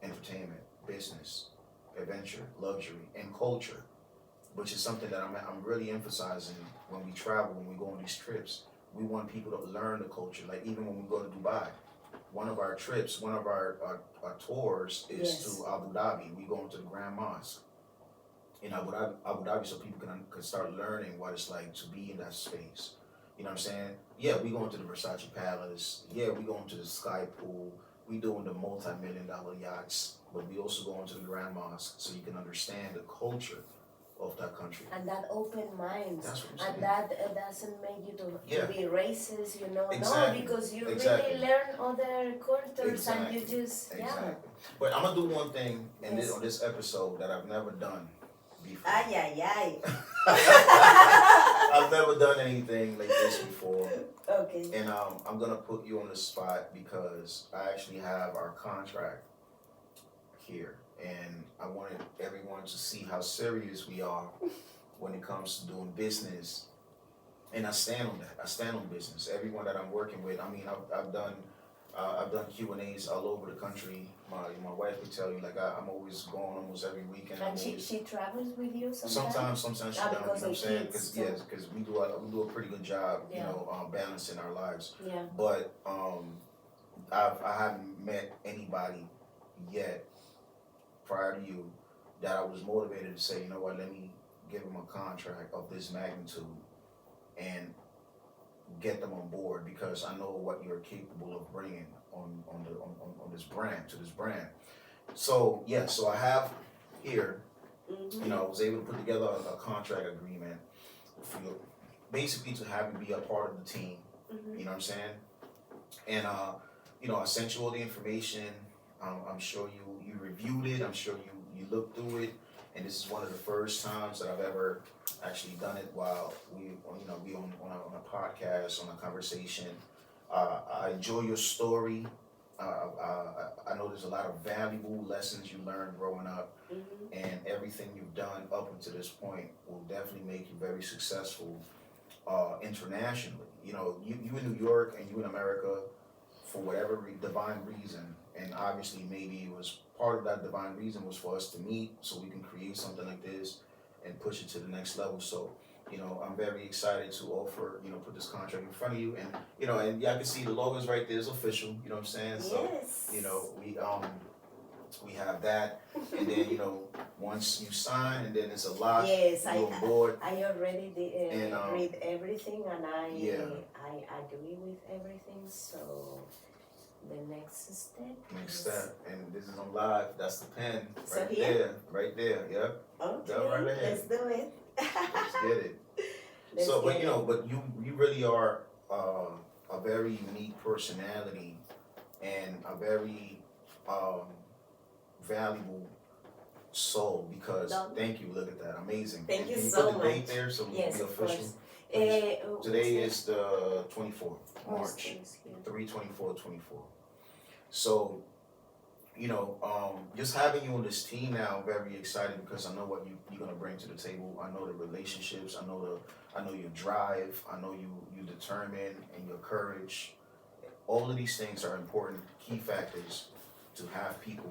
entertainment, business, adventure, luxury, and culture, which is something that I'm really emphasizing when we travel, when we go on these trips. We want people to learn the culture. Like even when we go to Dubai, one of our trips, one of our tours is Yes. to Abu Dhabi. We go into the Grand Mosque in Abu Dhabi so people can start learning what it's like to be in that space. You know what I'm saying? Yeah, we going to the Versace Palace. Yeah, we going to the Sky Pool. We doing the multi-million-dollar yachts. But we also going to the Grand Mosque so you can understand the culture of that country. And that open minds. That's what I'm saying. And that doesn't make you to Yeah. be racist, you know? Exactly. No, because you Exactly. really learn other cultures and you Exactly. just, Exactly. But I'm gonna do one thing Yes. on this episode that I've never done before. Ay. I've never done anything like this before. Okay. And I'm gonna put you on the spot because I actually have our contract here, and I wanted everyone to see how serious we are when it comes to doing business. And I stand on that. I stand on business. Everyone that I'm working with, I mean, I've done Q&As all over the country. My wife would tell you, like I'm always going almost every weekend. And she travels with you sometimes? Sometimes she Ah, does. You know because what I'm of saying? kids, Because we do a pretty good job, Yeah. you know, balancing our lives. Yeah. But I haven't met anybody yet prior to you that I was motivated to say, you know what, let me give them a contract of this magnitude and get them on board because I know what you're capable of bringing on this brand, to this brand. So yeah, so I have here, you know, I was able to put together a contract agreement for you, basically to have you be a part of the team. You know what I'm saying? And you know, I sent you all the information. I'm sure you reviewed it. I'm sure you looked through it. And this is one of the first times that I've ever actually done it while we on a podcast, on a conversation. I enjoy your story. I know there's a lot of valuable lessons you learned growing up, and everything you've done up until this point will definitely make you very successful internationally. You know, you in New York and you in America for whatever divine reason, and obviously maybe it was part of that divine reason was for us to meet so we can create something like this and push it to the next level. So, you know, I'm very excited to offer, you know, put this contract in front of you, and you know, and y'all can see the logo's right there. It's official. You know what I'm saying? So, Yes. you know, we have that, and then you know, once you sign, and then it's a lock. Yes, you on board. I already And, read everything, and I agree with everything. So the next step. Next step, and this is on live. That's the pen So right here? there, right there. Yep. Okay, Go right ahead. let's do it. Let's get it. Let's So, but get you know, it. but you really are a very unique personality and a very valuable sold because Done. thank you. Look at that, amazing. Thank And you can you so put the date much. there so we Yes, can be of official? course. Today what's is the 24th, March, 3/24/24. So, just having you on this team now, very excited because I know what you're gonna bring to the table. I know the relationships. I know your drive. I know you determined and your courage. All of these things are important key factors to have people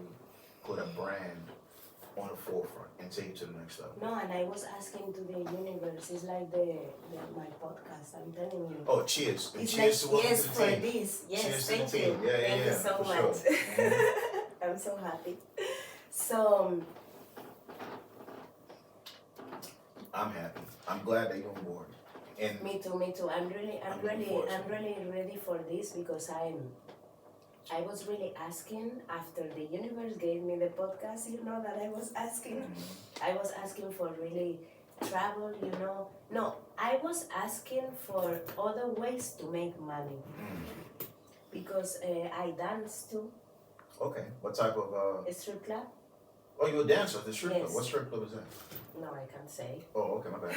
put a brand on the forefront and take it to the next level. No, and I was asking to the universe. It's like my podcast. I'm telling you. Oh, cheers! And It's cheers like, to welcome yes, to the for team. this. Yes, Cheers to thank the you. team. Yeah, Thank you so for much. sure. Mhm. I'm so happy. So I'm happy. I'm glad that you're on board. And me too. I'm looking forward to it. really ready for this because I was really asking after the universe gave me the podcast. You know that I was asking. I was asking for really travel. No, I was asking for other ways to make money because I dance too. okay, what type of A strip club. Oh, you're a dancer at the strip club. Yes. What strip club is that? No, I can't say. Oh, okay, my bad.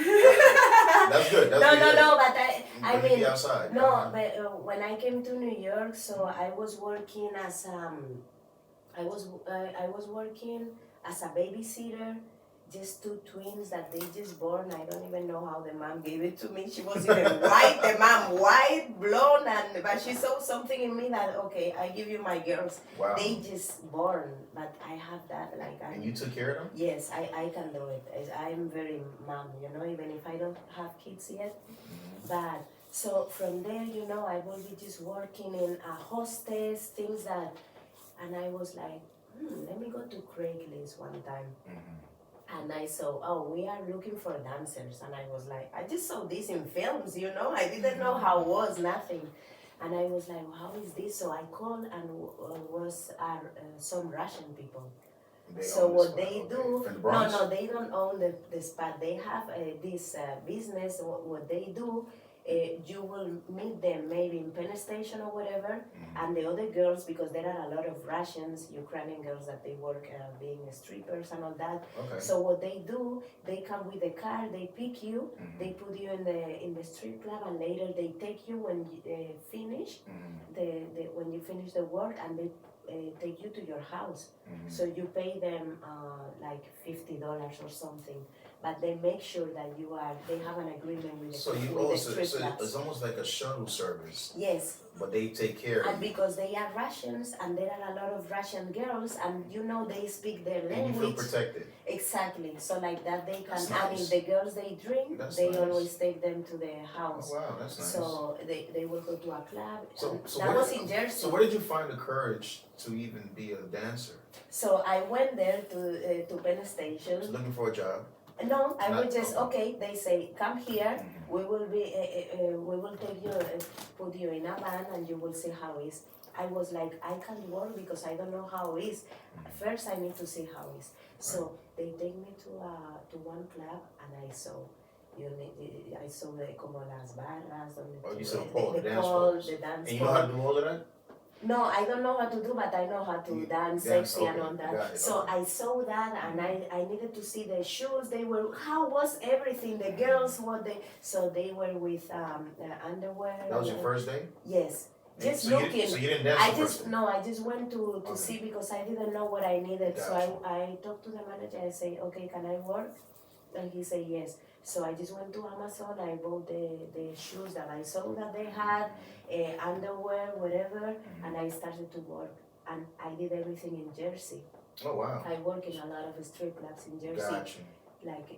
That's good. That's good. No, but I But you mean, be outside. no, but when I came to New York, so I was working as I was working as a babysitter, just two twins that they just born. I don't even know how the mom gave it to me. She was even white, the mom white, blonde, but she saw something in me that okay, I give you my girls. Wow. They just born, but I have that like And you took care of them? Yes, I can do it. I'm very mom, even if I don't have kids yet. But so from there, I will be just working in a hostess, things that, and I was like, let me go to Craigslist one time. And I saw, we are looking for dancers. And I was like, I just saw this in films, I didn't know how it was, nothing. And I was like, how is this? So I called and was some Russian people. So what they do, From the Bronx? no, they don't own the spot. They have this business. What they do, you will meet them maybe in Penn Station or whatever, and the other girls, because there are a lot of Russians, Ukrainian girls that they work being strippers and all that. Okay. So what they do, they come with a car, they pick you, they put you in the strip club, and later they take you when you finish when you finish the work, and they take you to your house. So you pay them like $50 or something, but they make sure that they have an agreement with the strip clubs. It's almost like a shuttle service, Yes, but they take care of and you. because they are Russians and there are a lot of Russian girls, and they speak their And you feel language. protected. Exactly. So like that they can, That's and nice. if the girls they drink, That's they nice. always take them to the Oh, house. wow, that's nice. So they will go to a club. So and that where was did- in Jersey. So where did you find the courage to even be a dancer? So I went there to Penn Just Station. looking for a job. No, I Not- would just okay. They say come here. Mhm. We will take you, put you in a van, and you will see how it is. I was like, I can't work because I don't know how it is. First, I need to see how it is. So they take me to one club, and I saw. I saw como las barras, Oh, you saw the dance pole, poles. the dance And you know how to pole. do all of that? No, I don't know how to do, but I know how to You dance dance, sexy and okay, all that. got it, So okay. I saw that, and I needed to see the shoes. How was everything? The girls, so they were with underwear. That was your first day? Yes, just So looking. so you didn't dance I the first day? I just went to Okay. see because I didn't know what I needed. Gotcha. So I talked to the manager. I say, okay, can I work? And he said yes. So I just went to Amazon. I bought the shoes that I saw that they had, underwear, whatever, and I started to work. And I did everything in Jersey. Oh, wow. I work in a lot of strip clubs in Jersey, Gotcha. like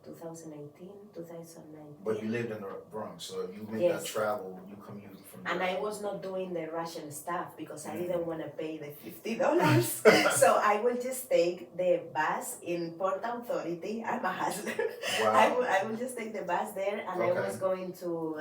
2018, 2019. But you lived in the Bronx, so if you make Yes. that travel, you commute from And there. I was not doing the Russian stuff because I didn't want to pay the $50. So I will just take the bus in Port Authority. I'm a hustler. Wow. I will just take the bus there, and I Okay. was going to,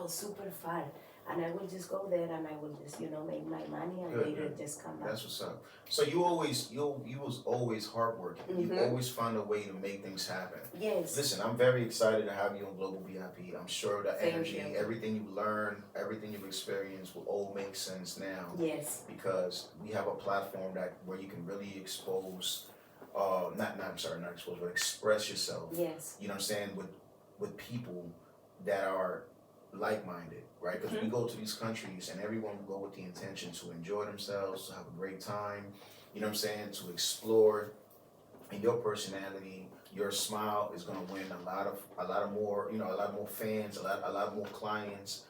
super far. And I will just go there, and I will just, make my money, and Good, later good. just come back. That's what's up. So you was always hardworking. You Mhm. always found a way to make things happen. Yes. Listen, I'm very excited to have you on Global VIP. I'm sure the Thank energy, you. everything you learned, everything you've experienced will all make sense now Yes. because we have a platform where you can really expose not expose, but express yourself. Yes. You know what I'm saying, with people that are like-minded, right? Because we go to these countries and everyone will go with the intention to enjoy themselves, to have a great time. You know what I'm saying, to explore. And your personality, your smile is gonna win a lot of more, a lot more fans, a lot more clients.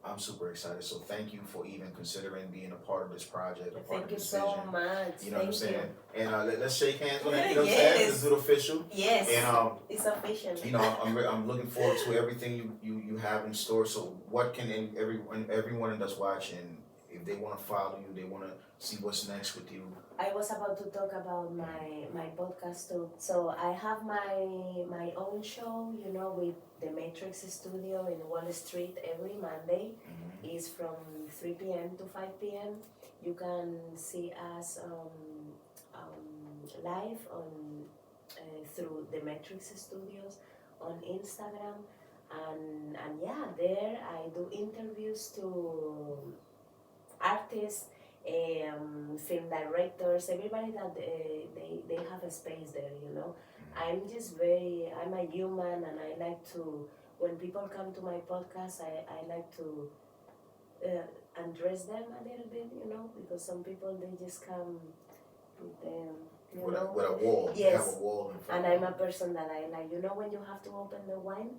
I'm super excited. So thank you for even considering being a part of this project, a part Thank of you this so vision. much. You know what I'm Thank saying? you. And let's shake hands on that. You know what I'm saying? Yes. Let's do it official. Yes. And it's official. I'm looking forward to everything you have in store. So what can everyone that's watching, if they want to follow you, they want to see what's next with you. I was about to talk about my podcast too. So I have my own show, with the Matrix Studio in Wall Street every Monday. It's from 3 p.m. to 5 p.m. You can see us live on through the Matrix Studios on Instagram, and yeah, there I do interviews to artists, film directors, everybody that they have a space there. I'm a human, and I like to, when people come to my podcast, I like to address them a little bit, because some people, they just come with them, With a wall. Yes. You have a wall in front And of I'm you. a person that I like, when you have to open the wine,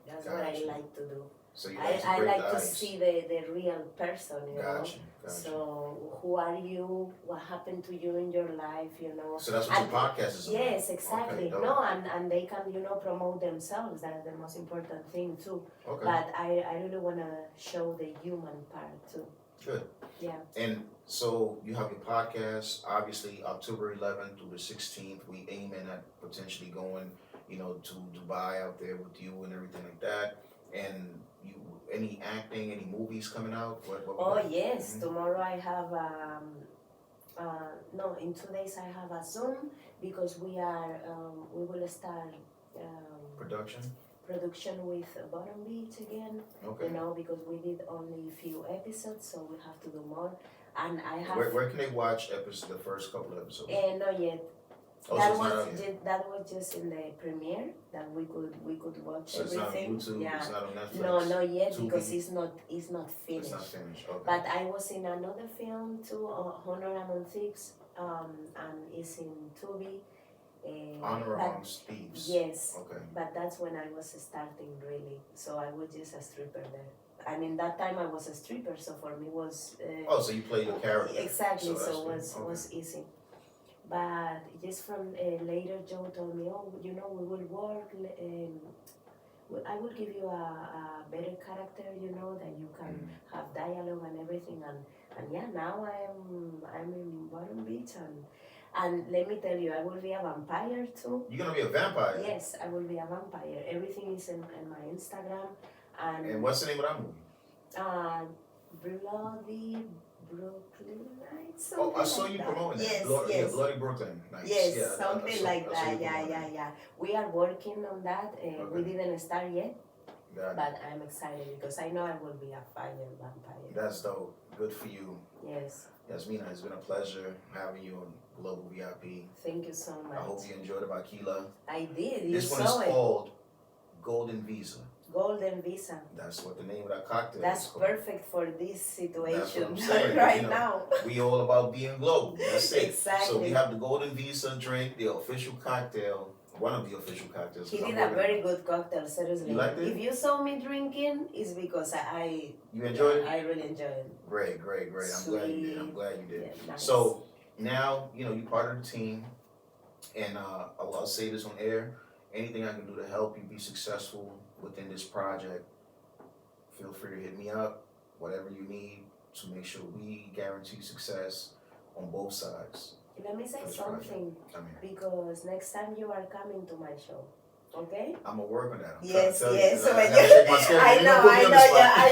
that's what I Gotcha. like to do. So you I break like the to ice. see the real person, Gotcha. So who are you? What happened to you in your life, So that's what your podcast is about. Yes, exactly. Okay, dope. No, and they can, promote themselves. That's the most important thing too. Okay. But I really want to show the human part too. Good. Yeah. And so you have your podcast, obviously October 11th through the 16th. We aiming at potentially going, to Dubai out there with you and everything like that. And you, any acting, any movies coming out? What we Oh got? yes, tomorrow I have no, in 2 days I have a Zoom, because we will start Production. with Bottom Beach again. Okay. Because we did only a few episodes, so we have to do more. And I have Where can they watch the first couple of episodes? not yet. Oh, That so it's not was out yet. that was just in the premiere that we could watch So it's not on everything. YouTube. Yeah. It's not on Netflix. No, not yet, Tubi. because it's not finished. It's not finished. Okay. But I was in another film too, Honor Among Thieves, and it's in Tubi. Honor but- Among Thieves. Yes, Okay. but that's when I was starting really. So I was just a stripper there. And in that time I was a stripper, so for me was. Oh, so you play your character. Exactly, that's so good. it was easy. But just from later, Joe told me, oh, we will work. I will give you a better character, that you can have dialogue and everything. And yeah, now I'm in Bottom Beach, and let me tell you, I will be a vampire too. You're gonna be a vampire. Yes, I will be a vampire. Everything is in my Instagram. And what's the name of that movie? Bloody Brooklyn Nights. Oh, I saw something you like promoting that. Yes, Bloody, yes. Yeah, Bloody Brooklyn. Nice. Yes, Yeah, I something saw- like I saw that. you Yeah, promoting yeah. We are working on that. We Okay. didn't start yet, Got it. but I'm excited because I know I will be a fire vampire. That's dope. Good for you. Yes, Yasmina, it's been a pleasure having you on Global VIP. thank you so much. I hope you enjoyed the Aquila. I did. You This one is saw it. called Golden Visa. Golden Visa. That's what the name of that cocktail That's is called. perfect for this situation I'm saying, right you know. now. We all about being global. That's it. Exactly. So we have the Golden Visa drink, the official cocktail, one of the official cocktails. He 'cause did I'm a working- very good cocktail, seriously. You liked it? If you saw me drinking, it's because I You enjoyed it? I really enjoyed it. Great. I'm glad you did. Yeah, nice. So now, you're part of the team, and I'll say this on air. Anything I can do to help you be successful within this project, feel free to hit me up. Whatever you need to make sure we guarantee success on both sides. Let me say That's something, I mean, because next time you are coming to my show. Okay. I'm gonna work on that. I'm Yes, trying to yes. tell So you. when I gotta check my schedule. I You know, don't put me I on know, the spot. I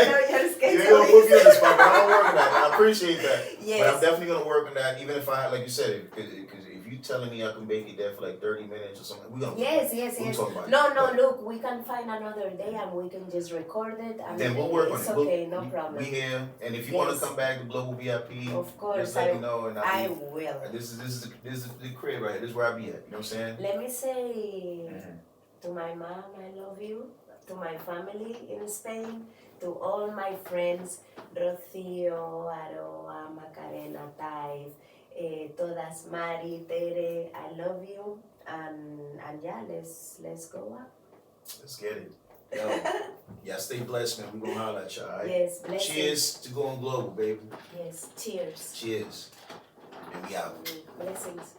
know your You schedule. ain't gonna put me on the spot, but I'm gonna work on that. I appreciate that. But Yes. I'm definitely gonna work on that, even if I, like you said, because if you telling me I can make it there for like 30 minutes or something, we gonna Yes. we'll talk about No, it. no. But Look, we can find another day and we can just record it. And then we'll work on it's it. okay, We'll, no problem. We here, and if you want to Yes. come back to Global VIP, Of course, just let me know, and I will. This is the crib right here. This is where I be at. You know what I'm saying? Let me say to my mom, I love you. To my family in Spain, to all my friends, Rocío, Aroa, Macarena, Taif, todas, Mari, Tere, I love you. And yeah, let's go up. Let's get it. Yo, y'all stay blessed, man. We gonna holler at y'all. All right? Yes, blessings. Cheers to going global, baby. Yes, cheers. Cheers. And we out. Blessings.